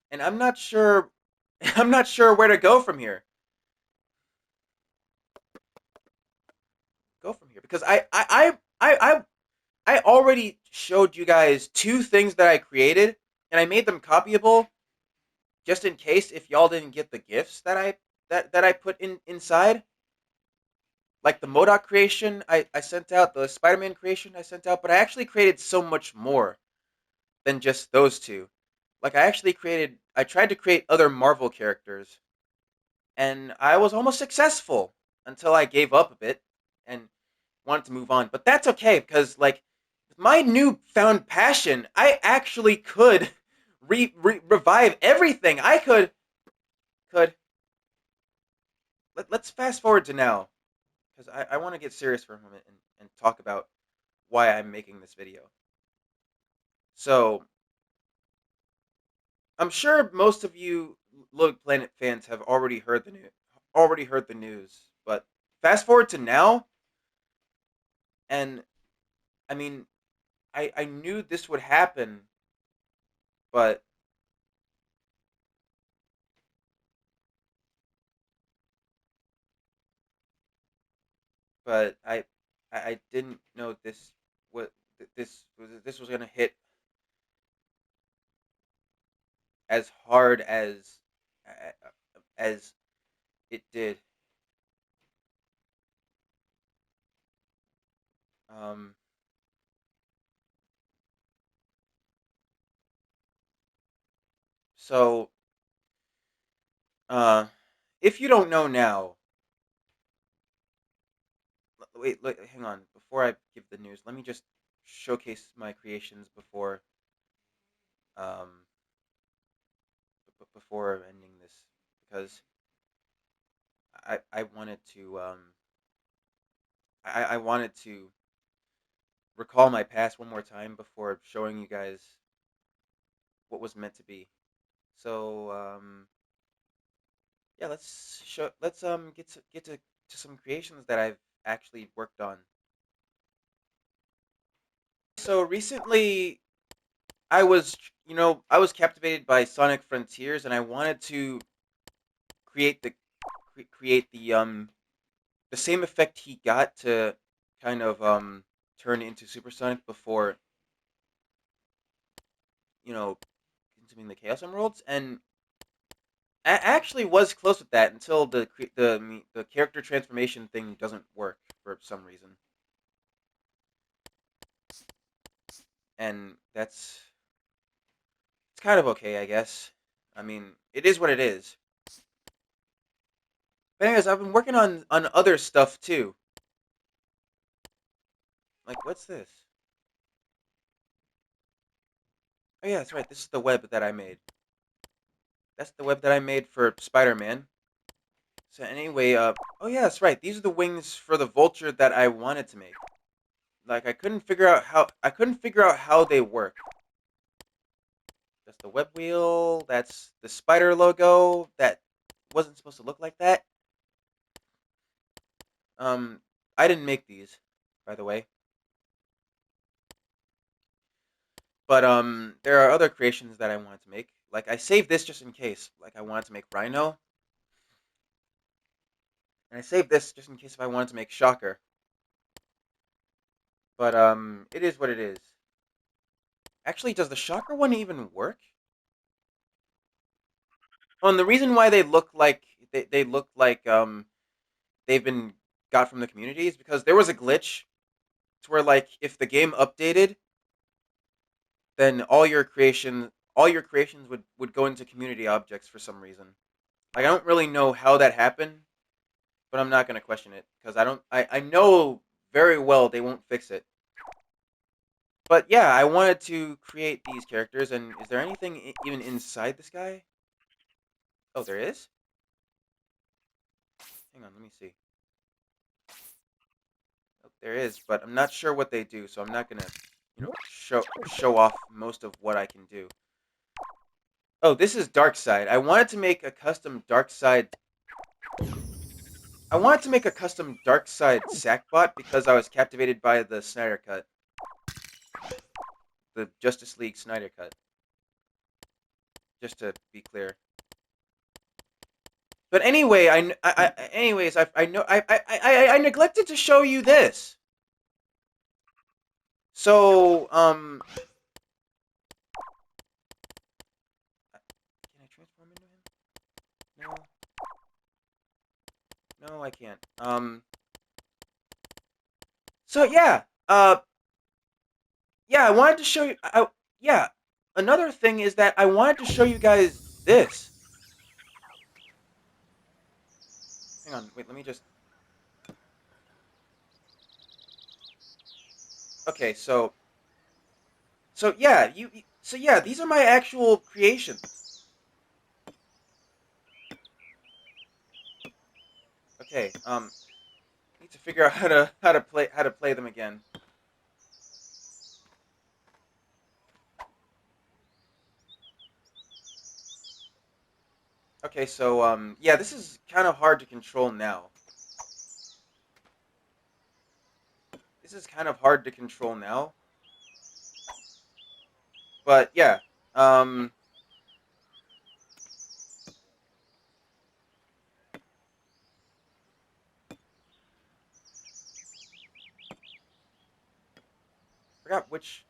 And I'm not sure I'm not sure where to go from here. Go from here because I already showed you guys two things that I created, and I made them copyable just in case if y'all didn't get the gifts that I put inside. Like the Modoc creation I sent out, the Spider-Man creation I sent out, but I actually created so much more than just those two. Like I tried to create other Marvel characters, and I was almost successful until I gave up a bit and wanted to move on. But that's okay because like with my newfound passion, I actually could revive everything. I could let's fast forward to now because I want to get serious for a moment and talk about why I'm making this video. So I'm sure most of you Little Planet fans have already heard the news, but fast forward to now, and I mean, I knew this would happen, but but I didn't know what this was gonna hit as hard as it did. Um, so uh, if you don't know now, wait, hang on. Before I give the news, let me just showcase my creations um before ending this because I wanted to I wanted to recall my past one more time before showing you guys what was meant to be. So yeah, let's get to some creations that I've actually worked on. So recently I was captivated by Sonic Frontiers and I wanted to create the same effect he got to kind of turn into Supersonic before, you know, consuming the Chaos Emeralds, and actually was close with that until the character transformation thing doesn't work for some reason, and it's kind of okay, I guess. I mean, it is what it is. But anyways, I've been working on other stuff too. Like, what's this? Oh yeah, that's right. This is the web that I made. That's the web that I made for Spider-Man. So anyway, oh yeah, that's right. These are the wings for the vulture that I wanted to make. Like I couldn't figure out how they work. That's the web wheel. That's the spider logo. That wasn't supposed to look like that. Um, I didn't make these, by the way. But there are other creations that I wanted to make. Like I saved this just in case. Like I wanted to make Rhino, and I saved this just in case if I wanted to make Shocker. But it is what it is. Actually, does the Shocker one even work? Oh, and the reason why they look like they've been got from the community is because there was a glitch to where like if the game updated, then all your creations would go into community objects for some reason. Like I don't really know how that happened, but I'm not gonna question it because I know very well they won't fix it. But yeah, I wanted to create these characters, and is there anything even inside this guy? Oh, there is. Hang on, let me see. Oh, there is, but I'm not sure what they do, so I'm not gonna, show off most of what I can do. Oh, this is Dark Side. I wanted to make a custom Dark Side Sackbot because I was captivated by the Snyder Cut, the Justice League Snyder Cut. Just to be clear. But anyway, anyways, I know I neglected to show you this. So can I transform into him? No, no, I can't. So yeah, yeah, I wanted to show you. Yeah, another thing is that I wanted to show you guys this. Hang on, wait, let me just. Okay, so yeah, so yeah, these are my actual creations. Okay, need to figure out how to play them again. Okay, so yeah, this is kind of hard to control now. This is kind of hard to control now, but yeah, um, forgot which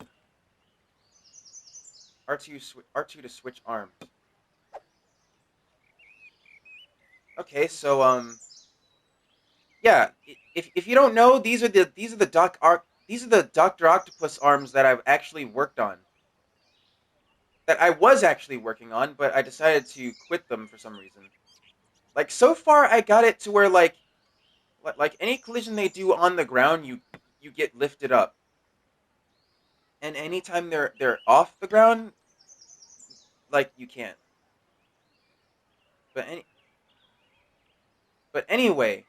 R2 to switch arms. Okay, so yeah, if you don't know, these are the Doctor Octopus arms that I've actually worked on. That I was actually working on, but I decided to quit them for some reason. Like so far, I got it to where like any collision they do on the ground, you get lifted up, and anytime they're off the ground, like you can't. But anyway,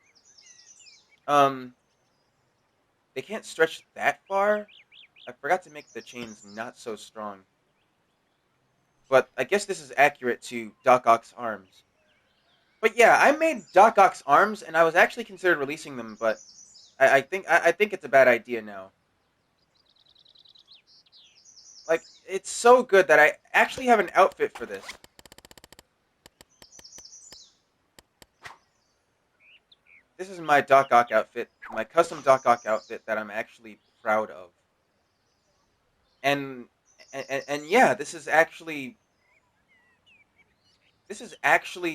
um, they can't stretch that far. I forgot to make the chains not so strong. But I guess this is accurate to Doc Ock's arms. But yeah, I made Doc Ock's arms, and I was actually considered releasing them, but I think it's a bad idea now. Like it's so good that I actually have an outfit for this. This is my Doc Ock outfit, my custom Doc Ock outfit that I'm actually proud of. And and yeah, this is actually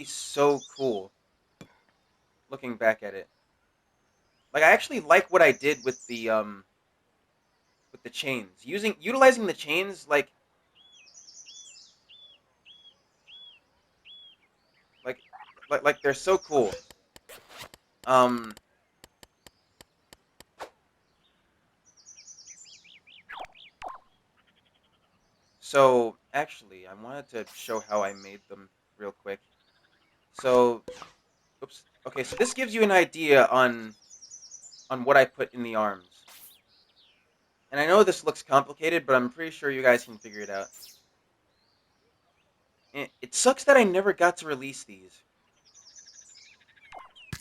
so cool looking back at it. Like I actually like what I did with the chains. Utilizing the chains like like they're so cool. Um so actually I wanted to show how I made them real quick. So oops. Okay, so this gives you an idea on what I put in the arms. And I know this looks complicated, but I'm pretty sure you guys can figure it out. And it sucks that I never got to release these,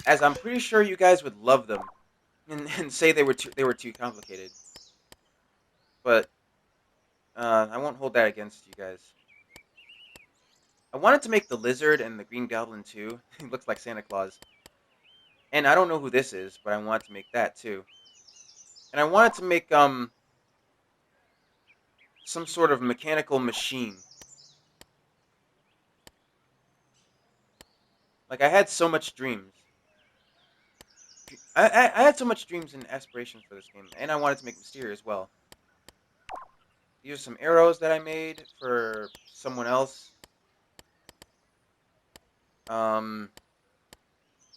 as I'm pretty sure you guys would love them and say they were too complicated. But I won't hold that against you guys. I wanted to make the lizard and the green goblin too. He looks like Santa Claus. And I don't know who this is, but I wanted to make that too. And I wanted to make some sort of mechanical machine. Like I had so much dreams. I had so much dreams and aspirations for this game, and I wanted to make Mysteria as well. These are some arrows that I made for someone else. Um,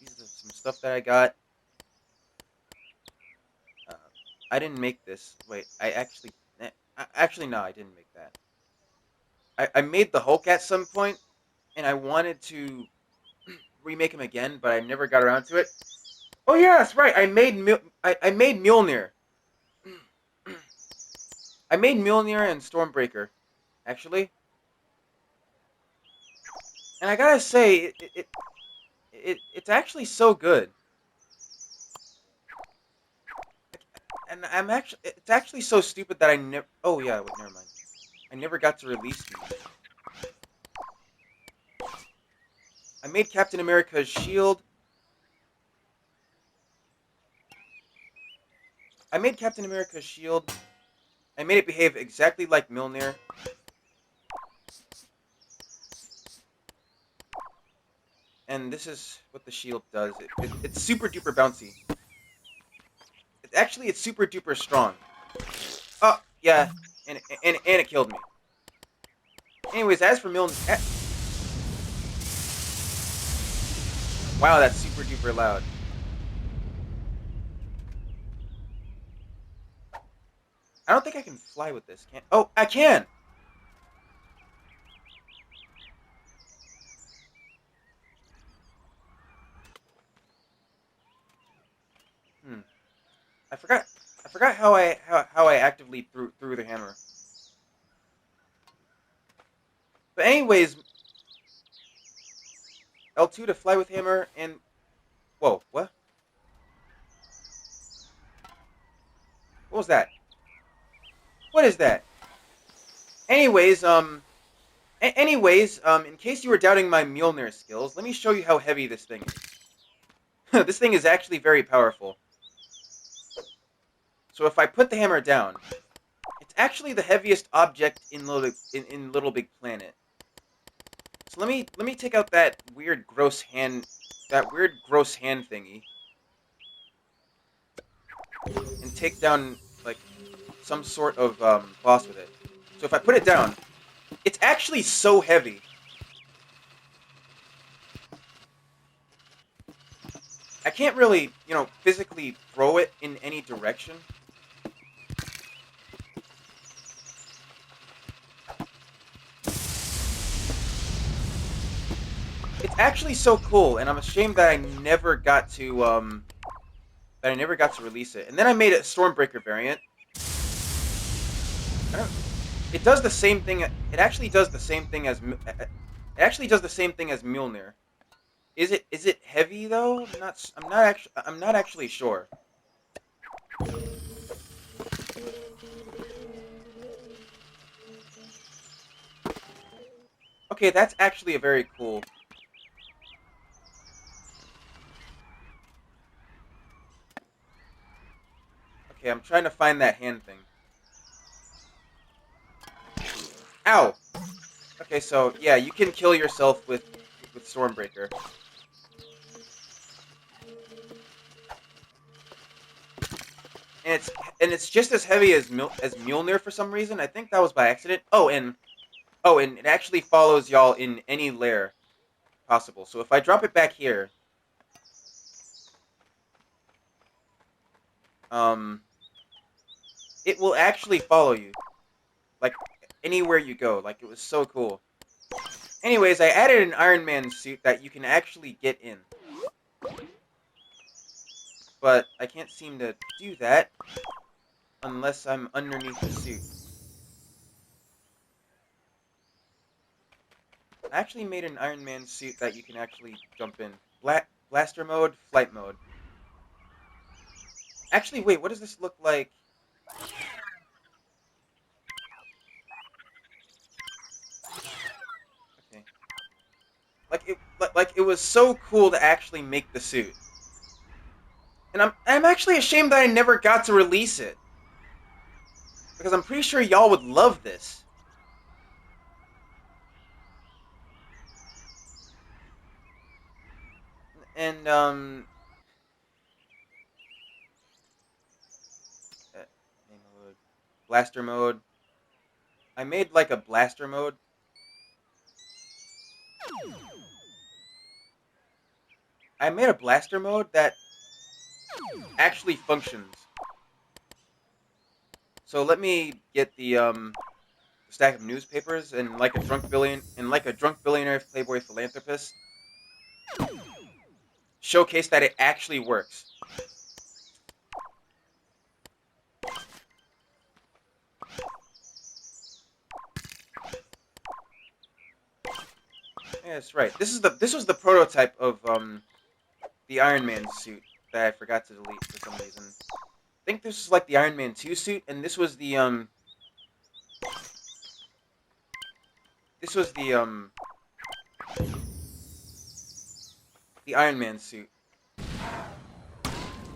these are some stuff that I got. Uh, I didn't make this. Wait, actually no, I didn't make that. I made the Hulk at some point, and I wanted to remake him again, but I never got around to it. Oh yeah, that's right. I made Mjolnir. I made Mjolnir and Stormbreaker, actually. And I gotta say, it's actually so good. And it's actually so stupid that I never. Oh yeah, wait, never mind. I never got to release these. I made Captain America's shield. I made Captain America's shield. I made it behave exactly like Mjolnir. And this is what the shield does. It's super duper bouncy. It's super duper strong. Oh yeah, and it killed me. Anyways, as for Mjolnir, wow, that's super duper loud. I don't think I can fly with this. Can? Oh, I can. Hmm. I forgot. I forgot how I actively threw the hammer. But anyways, L2 to fly with hammer and whoa, what? What was that? What is that? Anyways, in case you were doubting my Mjolnir skills, let me show you how heavy this thing is. This thing is actually very powerful. So if I put the hammer down, it's actually the heaviest object in Little Big Planet. So let me take out that weird gross hand thingy and take down like some sort of boss with it. So if I put it down, it's actually so heavy. I can't really, physically throw it in any direction. It's actually so cool, and I'm ashamed that I never got to release it. And then I made a Stormbreaker variant. It does the same thing. It actually does the same thing as. It actually does the same thing as Mjolnir. Is it heavy though? I'm not actually sure. Okay, that's actually a very cool. Okay, I'm trying to find that hand thing. Ow! Okay, so yeah, you can kill yourself with Stormbreaker. And it's just as heavy as Mjolnir for some reason. I think that was by accident. And it actually follows y'all in any lair possible. So if I drop it back here, um, it will actually follow you, like anywhere you go. Like it was so cool. Anyways, I added an Iron Man suit that you can actually get in, but I can't seem to do that. unless I'm underneath the suit. I actually made an Iron Man suit that you can actually jump in. Blaster mode, flight mode. Actually, wait, what does this look like? Okay. Like it was so cool to actually make the suit. And I'm actually ashamed that I never got to release it. Because I'm pretty sure y'all would love this. And uh, name mode, blaster mode. I made like a blaster mode. I made a blaster mode that actually functions. So let me get the stack of newspapers and like a drunk billionaire playboy philanthropist showcase that it actually works. Yeah, that's right. This was the prototype of the Iron Man suit that I forgot to delete for some reason. I think this was like the Iron Man 2 suit, and this was the Iron Man suit.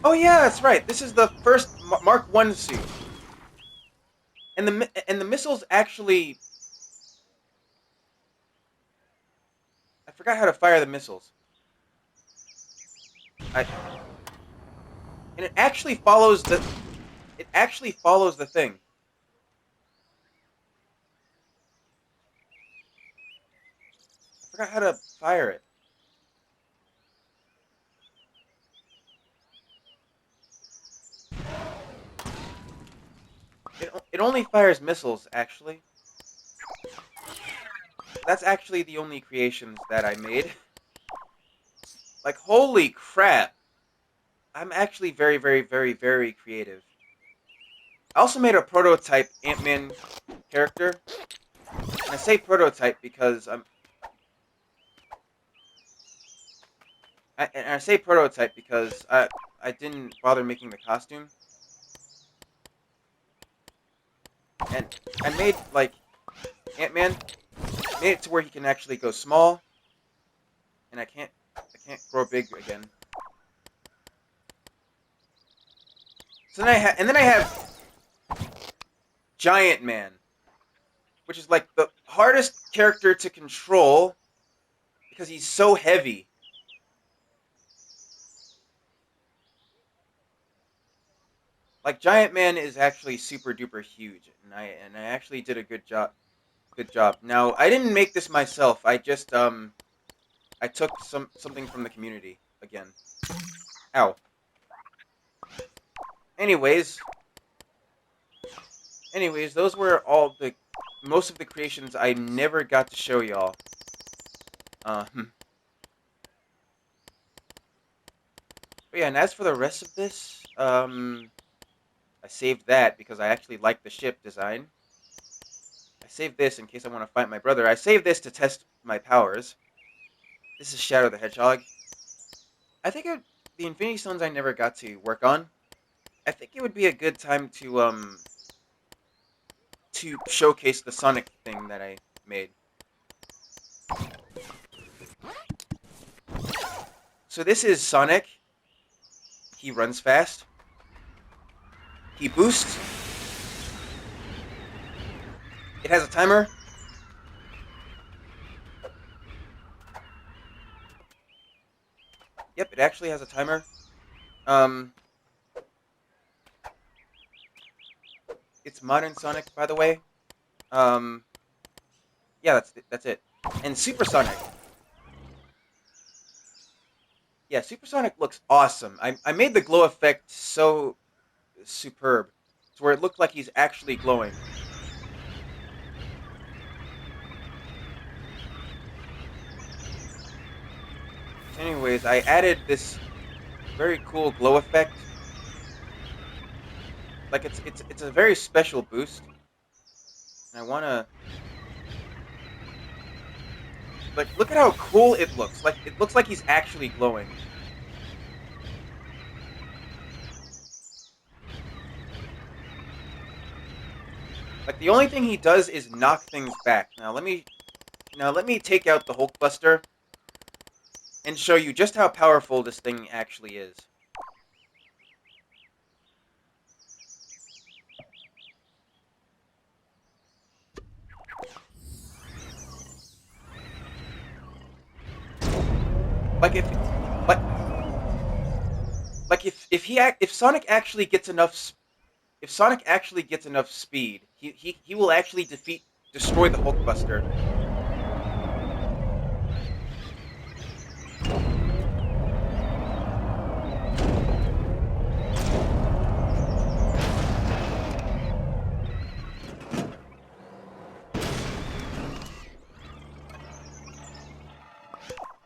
Oh yeah, that's right. This is the first Mark 1 suit. And the missiles actually I forgot how to fire the missiles. I and it actually follows the thing. I forgot how to fire it. It only fires missiles actually. That's actually the only creations that I made. Like holy crap. I'm actually very very very very creative. I also made a prototype Ant-Man character. And I say prototype because I say prototype because I didn't bother making the costume. And I made like Ant-Man, made it to where he can actually go small, and I can't grow big again. So then I have Giant Man, which is like the hardest character to control because he's so heavy. Like Giant Man is actually super duper huge, and I actually did a good job. Good job. Now I didn't make this myself. I just I took something from the community again. Ow. Anyways, those were all the most of the creations I never got to show y'all. But yeah, and as for the rest of this, I saved that because I actually like the ship design. I saved this in case I want to fight my brother. I saved this to test my powers. This is Shadow the Hedgehog. I think the Infinity Stones I never got to work on. I think it would be a good time to showcase the Sonic thing that I made. So this is Sonic. He runs fast. He boosts. It has a timer. Yep, it actually has a timer. Um, it's modern Sonic, by the way. Um, yeah, that's it. And Supersonic. Yeah, Supersonic looks awesome. I made the glow effect so superb, to where it looked like he's actually glowing. Anyways, I added this very cool glow effect Like it's a very special boost, and I wanna like look at how cool it looks. Like it looks like he's actually glowing. Like the only thing he does is knock things back. Now let me take out the Hulkbuster and show you just how powerful this thing actually is. Like like if Sonic actually gets enough speed, he will actually destroy the Hulkbuster.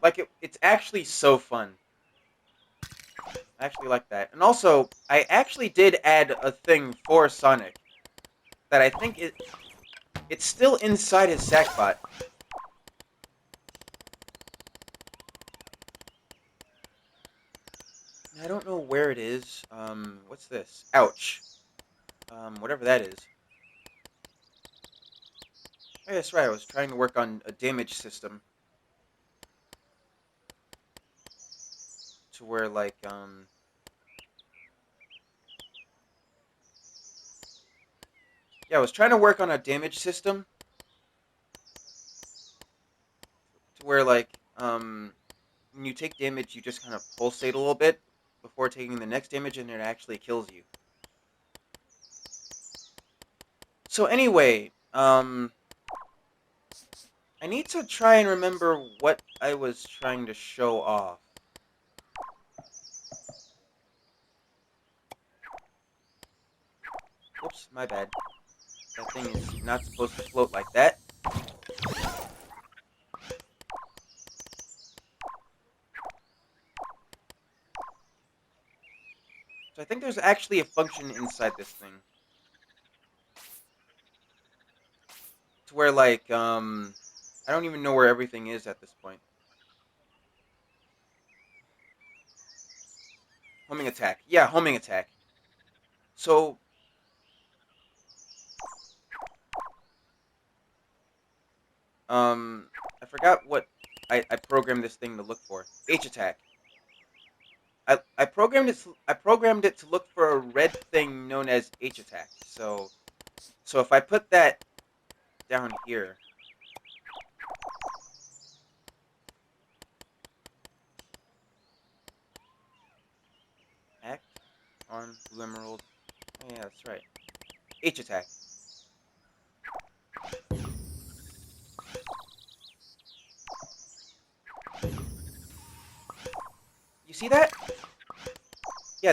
Like it's actually so fun. I actually like that. And also, I actually did add a thing for Sonic that I think it's still inside his Sackbot. I don't know where it is. What's this? Ouch. Whatever that is. Oh, that's right. I was trying to work on a damage system to where yeah, I was trying to work on a damage system to where when you take damage, you just kind of pulsate a little bit before taking the next damage, and it actually kills you. So anyway, I need to try and remember what I was trying to show off. Whoops, my bad. That thing is not supposed to float like that. So I think there's actually a function inside this thing to where I don't even know where everything is at this point. Homing attack. Yeah, homing attack. So I forgot what I programmed this thing to look for. H attack. I programmed it to look for a red thing known as H attack. So if I put that down here, act on blue emerald. Oh, yeah, that's right. H attack. You see that? Yeah,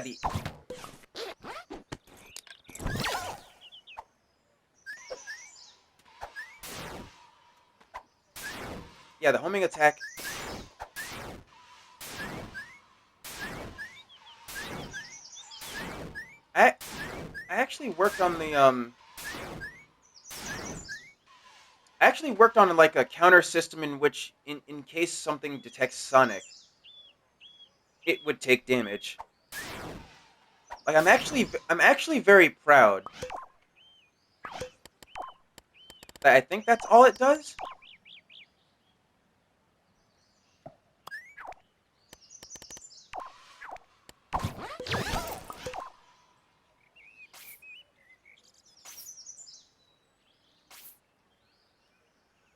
the homing attack. I I actually worked on the I actually worked on like a counter system in which in case something detects Sonic, it would take damage. Like I'm actually very proud that I think that's all it does.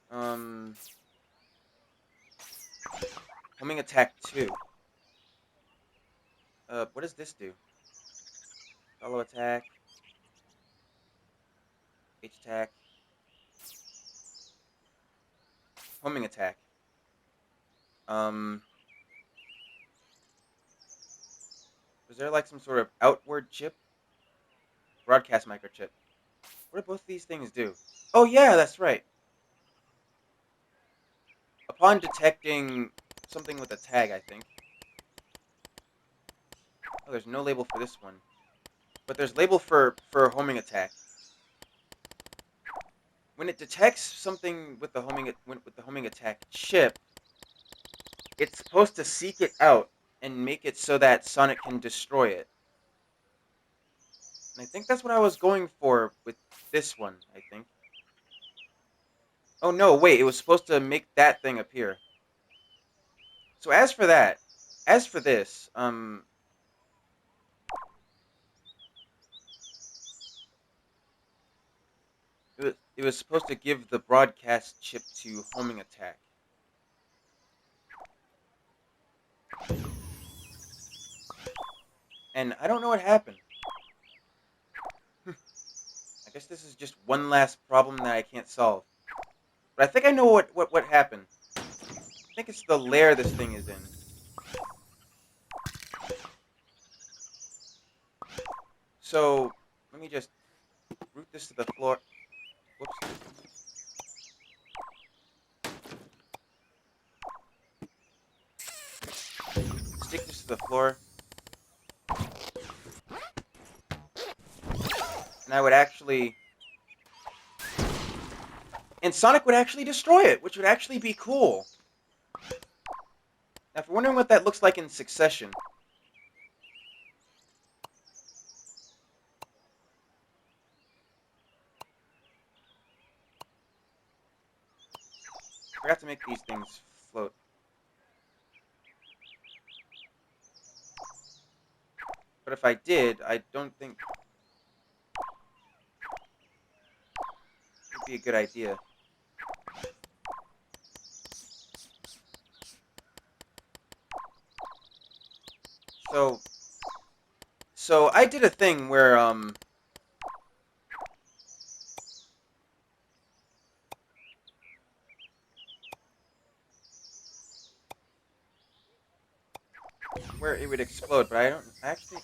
Um Homing attack 2. What does this do? Follow attack, H attack, homing attack. Um is there like some sort of outward chip? Broadcast microchip. What do both these things do? Oh yeah, that's right. Upon detecting something with a tag, I think. Oh, there's no label for this one. but there's label for homing attack. When it detects something with the homing attack chip, it's supposed to seek it out and make it so that Sonic can destroy it. And I think that's what I was going for with this one, I think. Oh no, wait, it was supposed to make that thing appear. So as for this, it was supposed to give the broadcast chip to homing attack. And I don't know what happened. I guess this is just one last problem that I can't solve. But I think I know what happened. I think it's the lair this thing is in. So let me just root this to the floor. Whoops. Stick this to the floor. And I would actually... And Sonic would actually destroy it, which would actually be cool. Now, if you're wondering what that looks like in succession... I forgot to make these things float. But if I did, I don't think it would be a good idea. So I did a thing where it would explode, but I don't actually...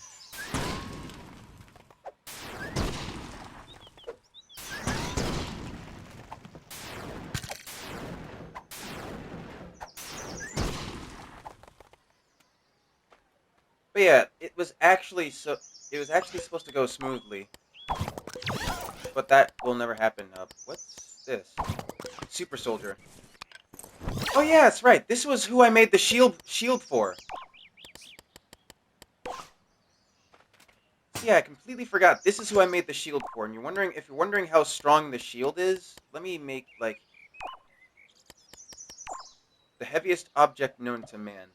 But yeah, it was actually supposed to go smoothly. But that will never happen. What's this? Super Soldier. Oh yeah, that's right. This was who I made the shield for. So yeah, I completely forgot. This is who I made the shield for. And if you're wondering how strong the shield is, let me make like the heaviest object known to man.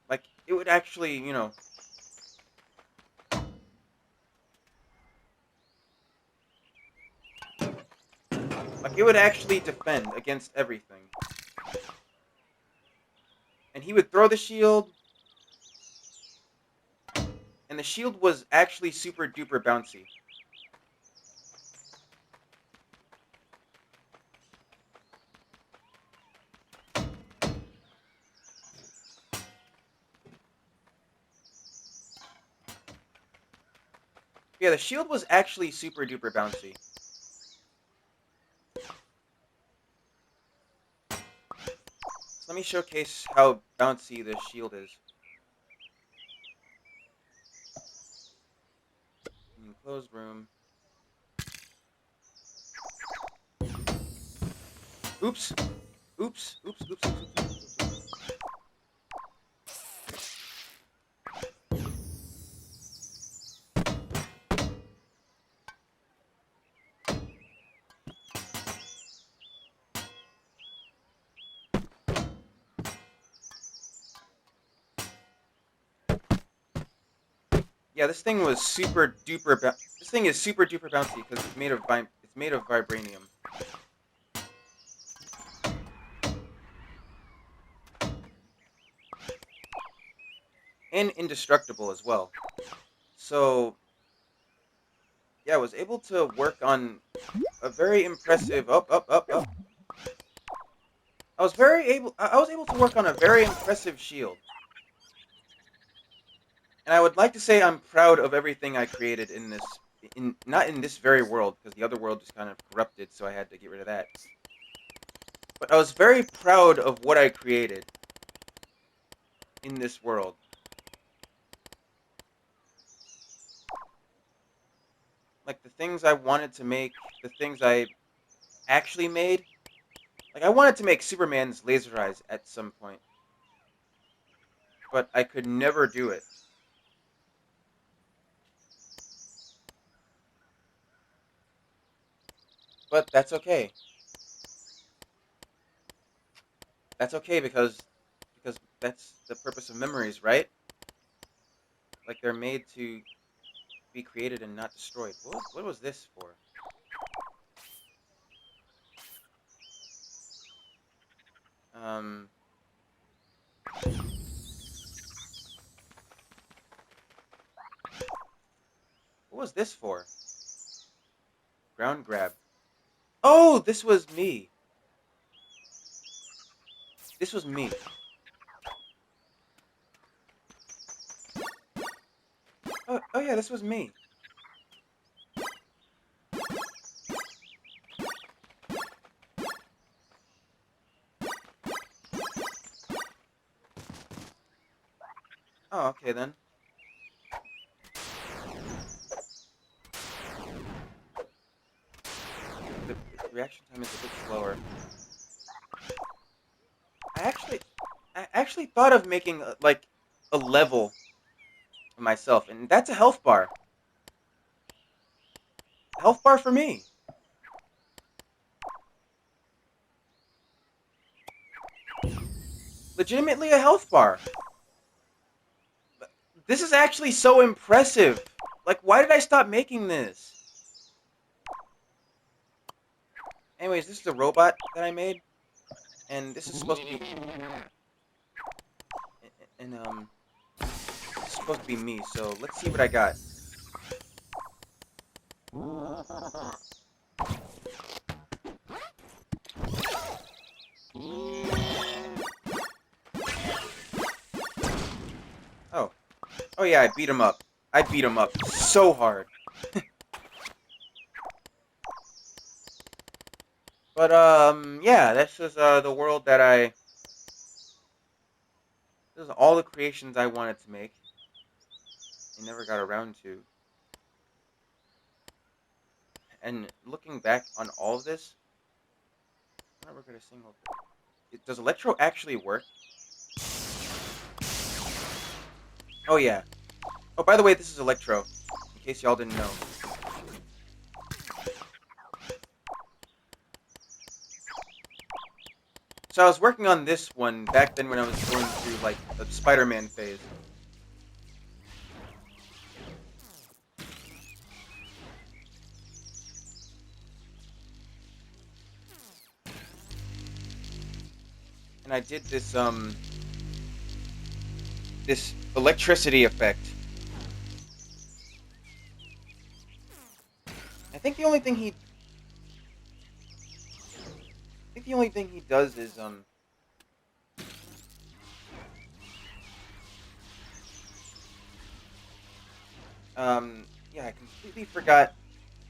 Like it would actually, like it would actually defend against everything. And he would throw the shield, and the shield was actually super duper bouncy. Yeah, the shield was actually super duper bouncy. So let me showcase how bouncy the shield is. Enclosed room. Oops. Oops. Oops. Oops. Oops. Oops. Oops. Oops. Yeah, this thing was super duper. This thing is super duper bouncy because it's made of vibranium. And indestructible as well. So yeah, I was able to work on a very impressive up. I was able to work on a very impressive shield. And I would like to say I'm proud of everything I created in this not in this very world, because the other world just kind of corrupted, so I had to get rid of that. But I was very proud of what I created in this world. Like the things I wanted to make, the things I actually made. Like I wanted to make Superman's laser eyes at some point, but I could never do it. But that's okay. That's okay because that's the purpose of memories, right? Like they're made to be created and not destroyed. What was this for? Um, what was this for? Ground grab. Oh, this was me. This was me. Oh yeah, this was me. Oh, okay then. The reaction time is a bit slower. I actually, I actually thought of making like a level of myself, and that's a health bar. Health bar for me. Legitimately a health bar. This is actually so impressive. Like, why did I stop making this? Anyways, this is a robot that I made, and this is supposed to be, and this is supposed to be me. So let's see what I got. Oh, oh yeah, I beat him up. I beat him up so hard. But yeah, this is the world that I. This is all the creations I wanted to make. I never got around to. And looking back on all of this, I don't regret a single thing. Does Electro actually work? Oh yeah. Oh, by the way, this is Electro. In case y'all didn't know. So I was working on this one back then when I was going through like the Spider-Man phase. And I did this electricity effect. I think the only thing he does is yeah,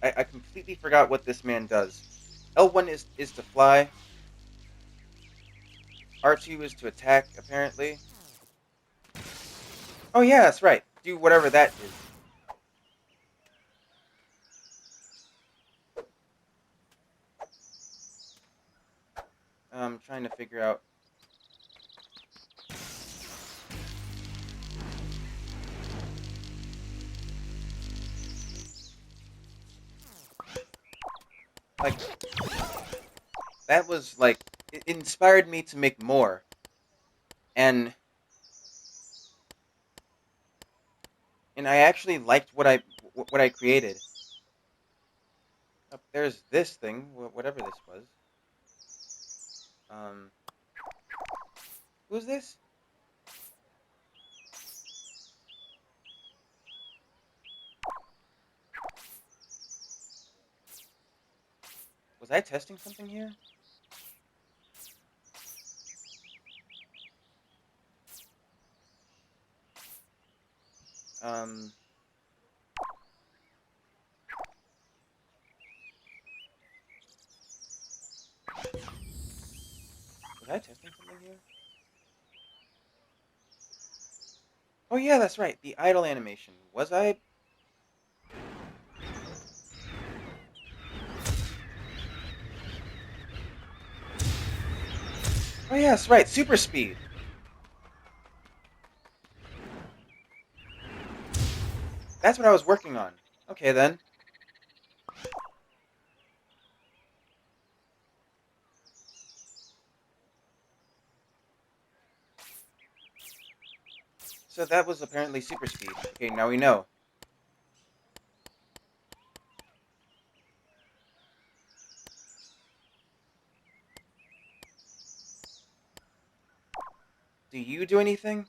I completely forgot what this man does. L1 is to fly. R2 is to attack, apparently. Oh yeah, that's right. Do whatever that is. I'm trying to figure out. Like that was like it inspired me to make more. And I actually liked what I created. Oh, there's this thing, whatever this was. Um, who's this? Was I testing something here? Um, I testing something here? Oh yeah, that's right. The idle animation. Was I? Oh yeah, that's right. Super speed. That's what I was working on. Okay then. So that was apparently super speed. Okay, now we know. Do you do anything?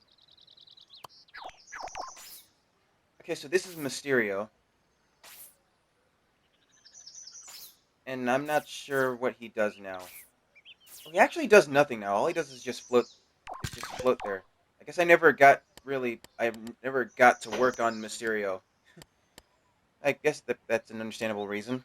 Okay, so this is Mysterio, and I'm not sure what he does now. Oh, he actually does nothing now. All he does is just float. Is just float there. I guess I never got really. I never got to work on Mysterio. I guess that's an understandable reason.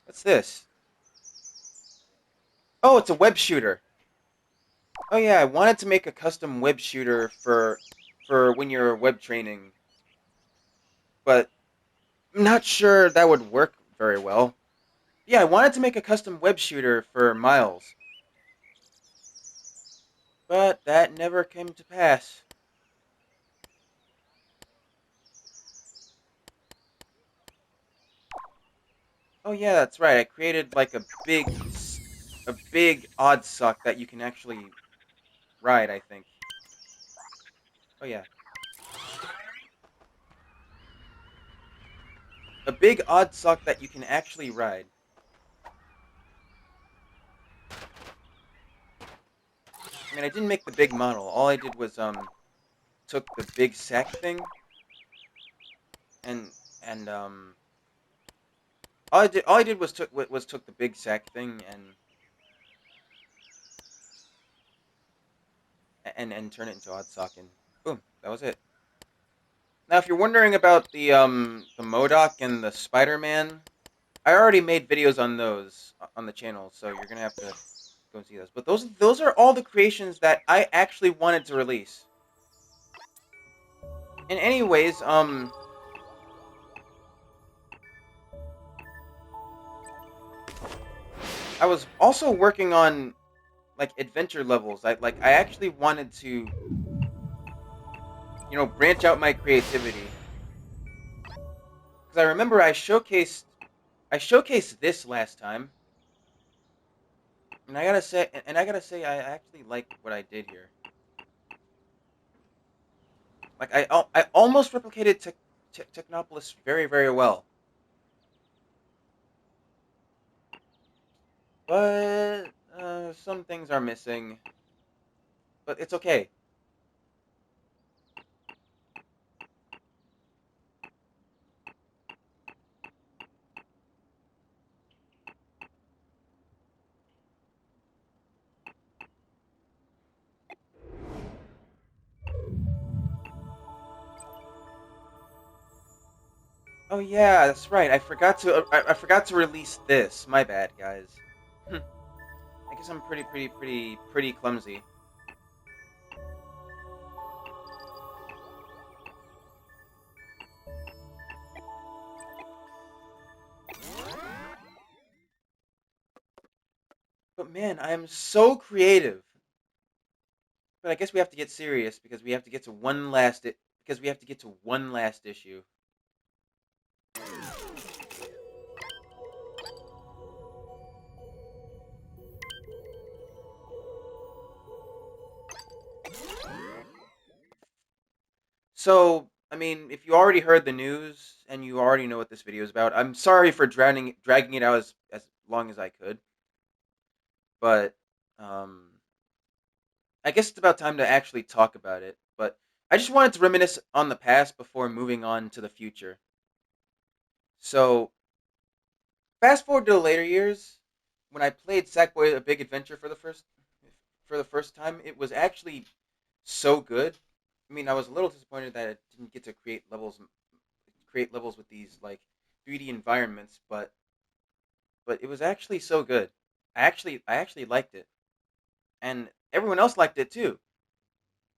What's this? Oh, it's a web shooter. Oh yeah, I wanted to make a custom web shooter for when you're web training, but I'm not sure that would work very well. Yeah, I wanted to make a custom web shooter for Miles, but that never came to pass. Oh yeah, that's right. I created like a big odd sock that you can actually ride, I think. Oh yeah. A big odd sock that you can actually ride. I mean, I didn't make the big model. All I did was took the big sack thing and and all I did was took the big sack thing and turn it into odd sock and boom, that was it. Now, if you're wondering about the Modoc and the Spider-Man, I already made videos on those on the channel, so you're gonna have to go and see those. But those are all the creations that I actually wanted to release. And anyways, I was also working on like adventure levels. I actually wanted to branch out my creativity because I remember I showcased this last time, and I gotta say I actually like what I did here. Like I almost replicated Technopolis very well, but some things are missing. But it's okay. Oh yeah, that's right. I forgot to release this. My bad, guys. I guess I'm pretty clumsy. But man, I am so creative. But I guess we have to get serious because we have to get to because we have to get to one last issue. So, I mean, if you already heard the news and you already know what this video is about, I'm sorry for dragging it out as long as I could. But I guess it's about time to actually talk about it. But I just wanted to reminisce on the past before moving on to the future. So, fast forward to the later years when I played Sackboy: A Big Adventure for the first time, it was actually so good. I mean, I was a little disappointed that it didn't get to create levels with these like 3D environments, but it was actually so good. I actually liked it, and everyone else liked it too.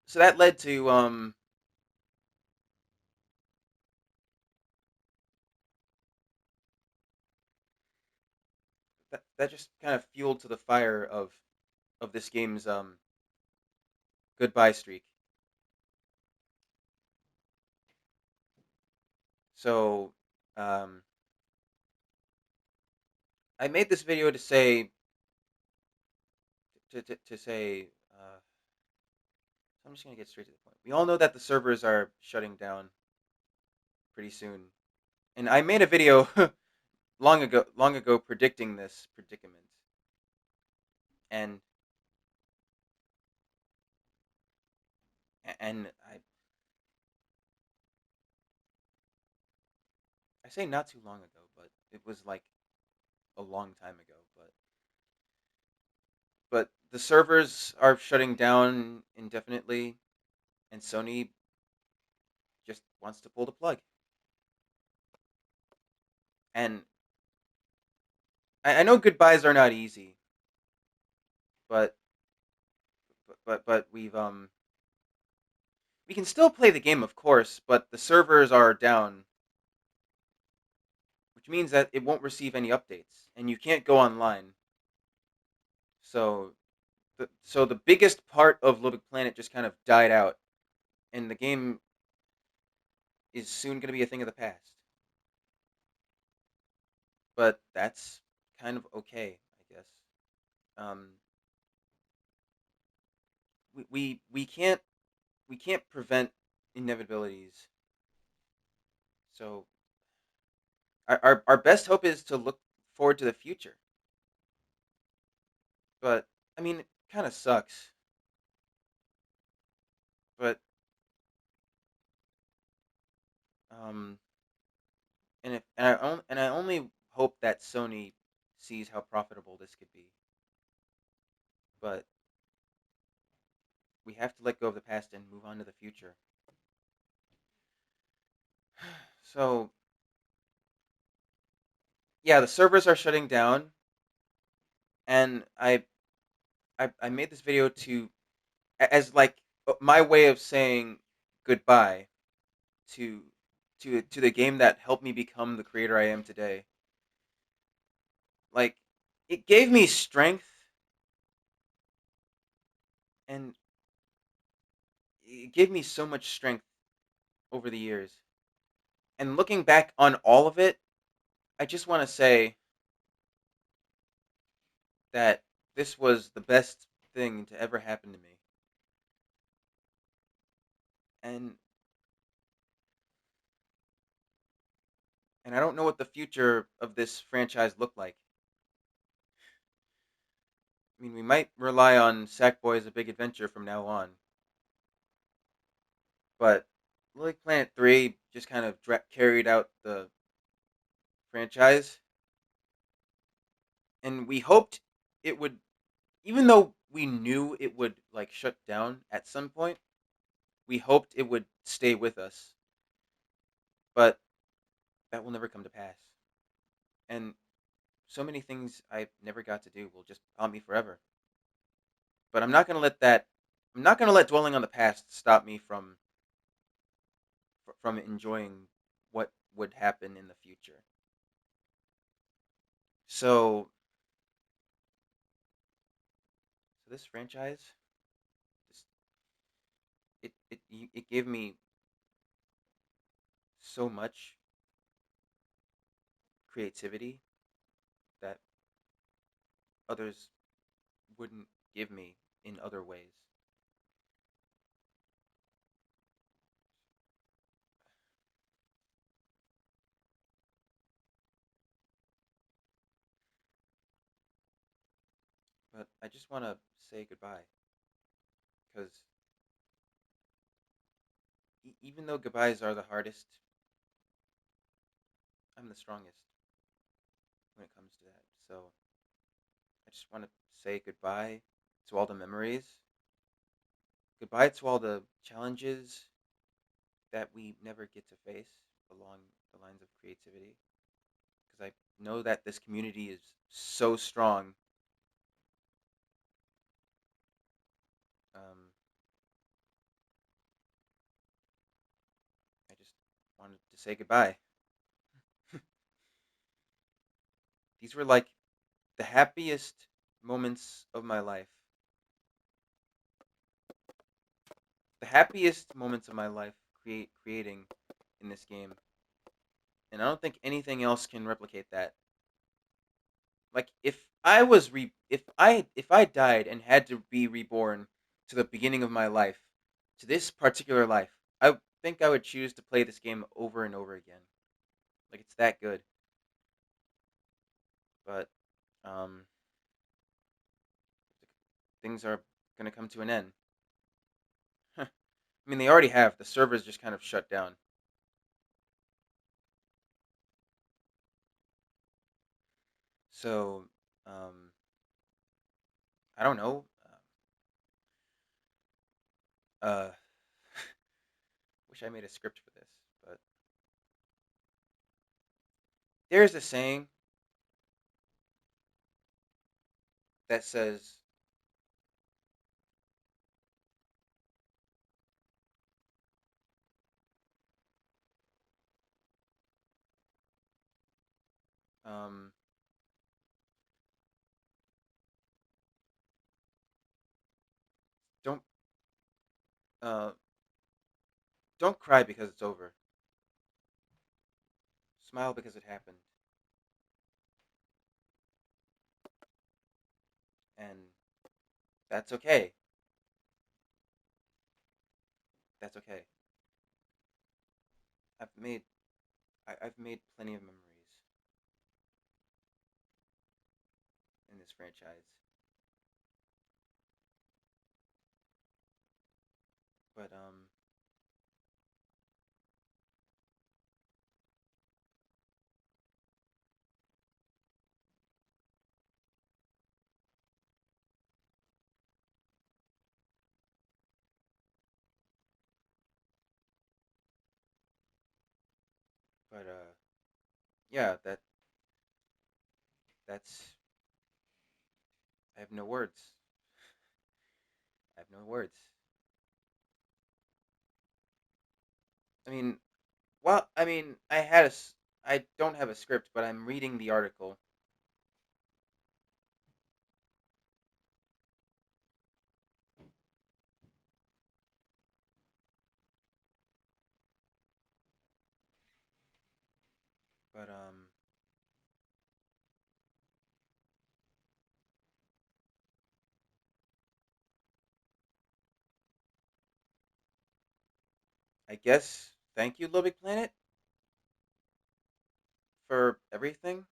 So that led to that just kind of fueled to the fire of this game's goodbye streak. So um, I made this video to say. So I'm just gonna get straight to the point. We all know that the servers are shutting down pretty soon, and I made a video long ago predicting this predicament. And I say not too long ago, but it was like a long time ago. But the servers are shutting down indefinitely, and Sony just wants to pull the plug. And I know goodbyes are not easy, but but we can still play the game, of course. But the servers are down, which means that it won't receive any updates, and you can't go online. So the biggest part of LittleBigPlanet just kind of died out, and the game is soon going to be a thing of the past. But that's kind of okay, I guess. Um, we can't prevent inevitabilities. So our best hope is to look forward to the future. But I mean, it kind of sucks. But um, and I only hope that Sony sees how profitable this could be. But we have to let go of the past and move on to the future. So yeah, the servers are shutting down, and I made this video to as like my way of saying goodbye to to the game that helped me become the creator I am today. Like it gave me strength, and it gave me so much strength over the years. And looking back on all of it, I just want to say that this was the best thing to ever happen to me. And I don't know what the future of this franchise looked like. I mean, we might rely on Sackboy as a big adventure from now on, but Little Planet 3 just kind of carried out the franchise, and we hoped it would, even though we knew it would like shut down at some point, we hoped it would stay with us, but that will never come to pass. And so many things I never got to do will just haunt me forever. But I'm not gonna let that. I'm not gonna let dwelling on the past stop me from enjoying what would happen in the future. So this franchise, just it gave me so much creativity that others wouldn't give me in other ways. But I just want to say goodbye because even though goodbyes are the hardest, I'm the strongest when it comes to that. So I just want to say goodbye to all the memories. Goodbye to all the challenges that we never get to face along the lines of creativity. Because I know that this community is so strong. Um, I just wanted to say goodbye. These were like the happiest moments of my life. The happiest moments of my life creating in this game, and I don't think anything else can replicate that. Like if I died and had to be reborn to the beginning of my life, to this particular life, I think I would choose to play this game over and over again. Like it's that good. But um, things are gonna come to an end. I mean, they already have. The servers just kind of shut down. So I don't know. Uh, wish I made a script for this, but there's a saying that says, um, "Don't uh, don't cry because it's over. Smile because it happened, and that's okay. That's okay. I've made I've made plenty of memories in this franchise, but but yeah, that's I have no words. I have no words. I mean, well, I mean, I don't have a script, but I'm reading the article. But I guess thank you, LittleBigPlanet, for everything.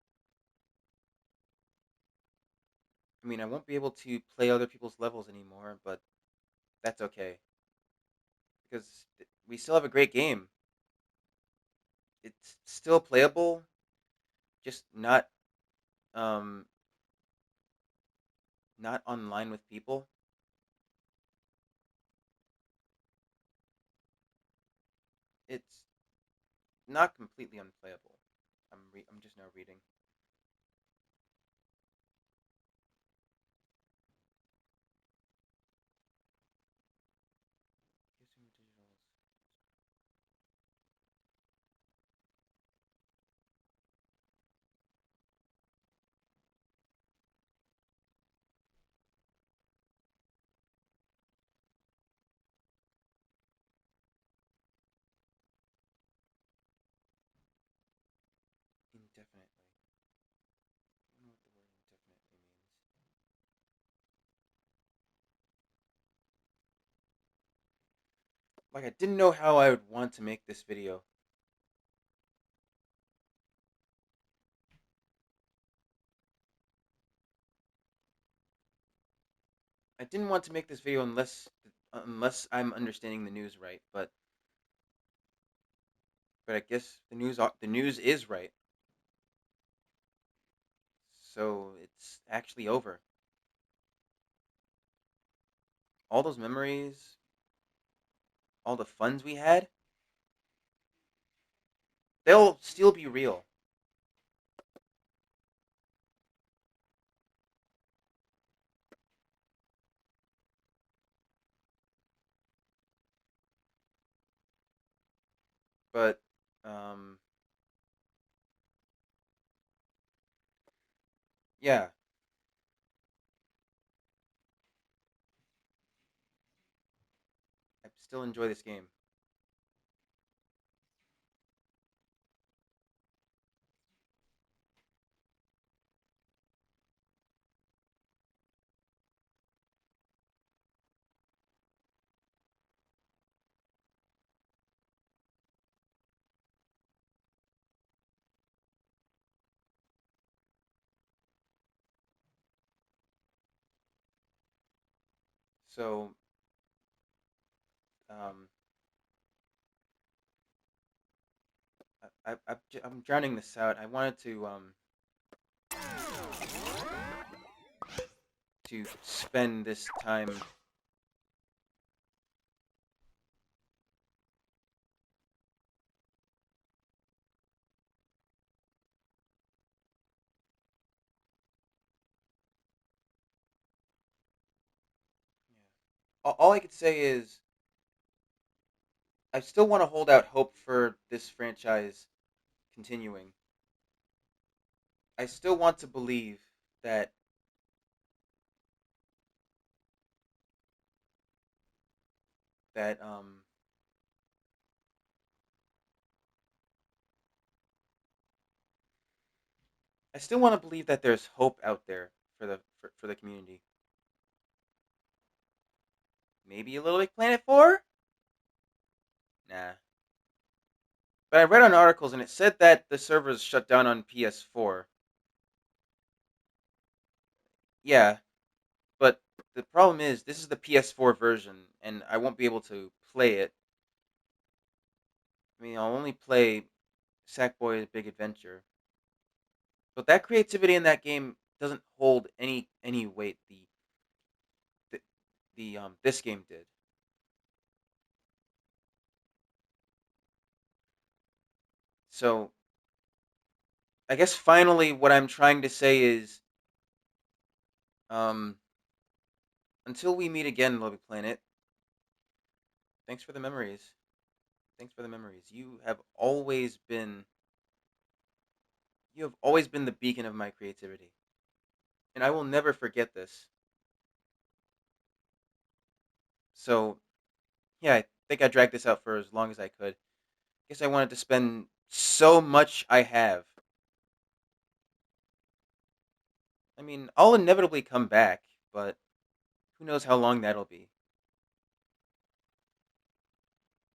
I mean, I won't be able to play other people's levels anymore, but that's okay because we still have a great game. It's still playable, just um not online with people. It's not completely unplayable. I'm just now reading. Indefinitely. I don't know what the word indefinitely means. Like I didn't know how I would want to make this video. I didn't want to make this video unless I'm understanding the news right, but I guess the news is right. So it's actually over. all those memories, all the funds we had, they'll still be real. But um, yeah, I still enjoy this game. So um, I'm drowning this out. I wanted to spend this time. Yeah. All I could say is I still want to hold out hope for this franchise continuing. I still want to believe that that I still want to believe that there's hope out there for the community. Maybe a Little Big Planet 4? Nah. But I read on articles and it said that the servers shut down on PS4. Yeah, but the problem is this is the PS4 version and I won't be able to play it. I mean, I'll only play Sackboy's Big Adventure. But that creativity in that game doesn't hold any weight the, the this game did. So, I guess finally what I'm trying to say is um until we meet again, Little Big Planet, thanks for the memories. Thanks for the memories. You have always been the beacon of my creativity. And I will never forget this. So, yeah, I think I dragged this out for as long as I could. Guess I wanted to spend so much I have. I mean, I'll inevitably come back, but who knows how long that'll be.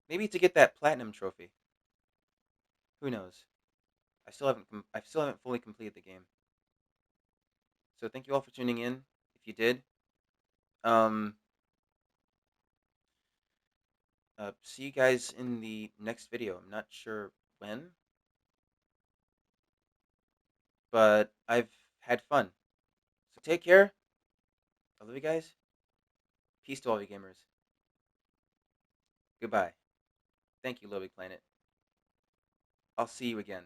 Maybe to get that platinum trophy. Who knows? I still haven't fully completed the game. So thank you all for tuning in. If you did, um, see you guys in the next video. I'm not sure when, but I've had fun. So take care. I love you guys. Peace to all you gamers. Goodbye. Thank you, Little Big Planet. I'll see you again.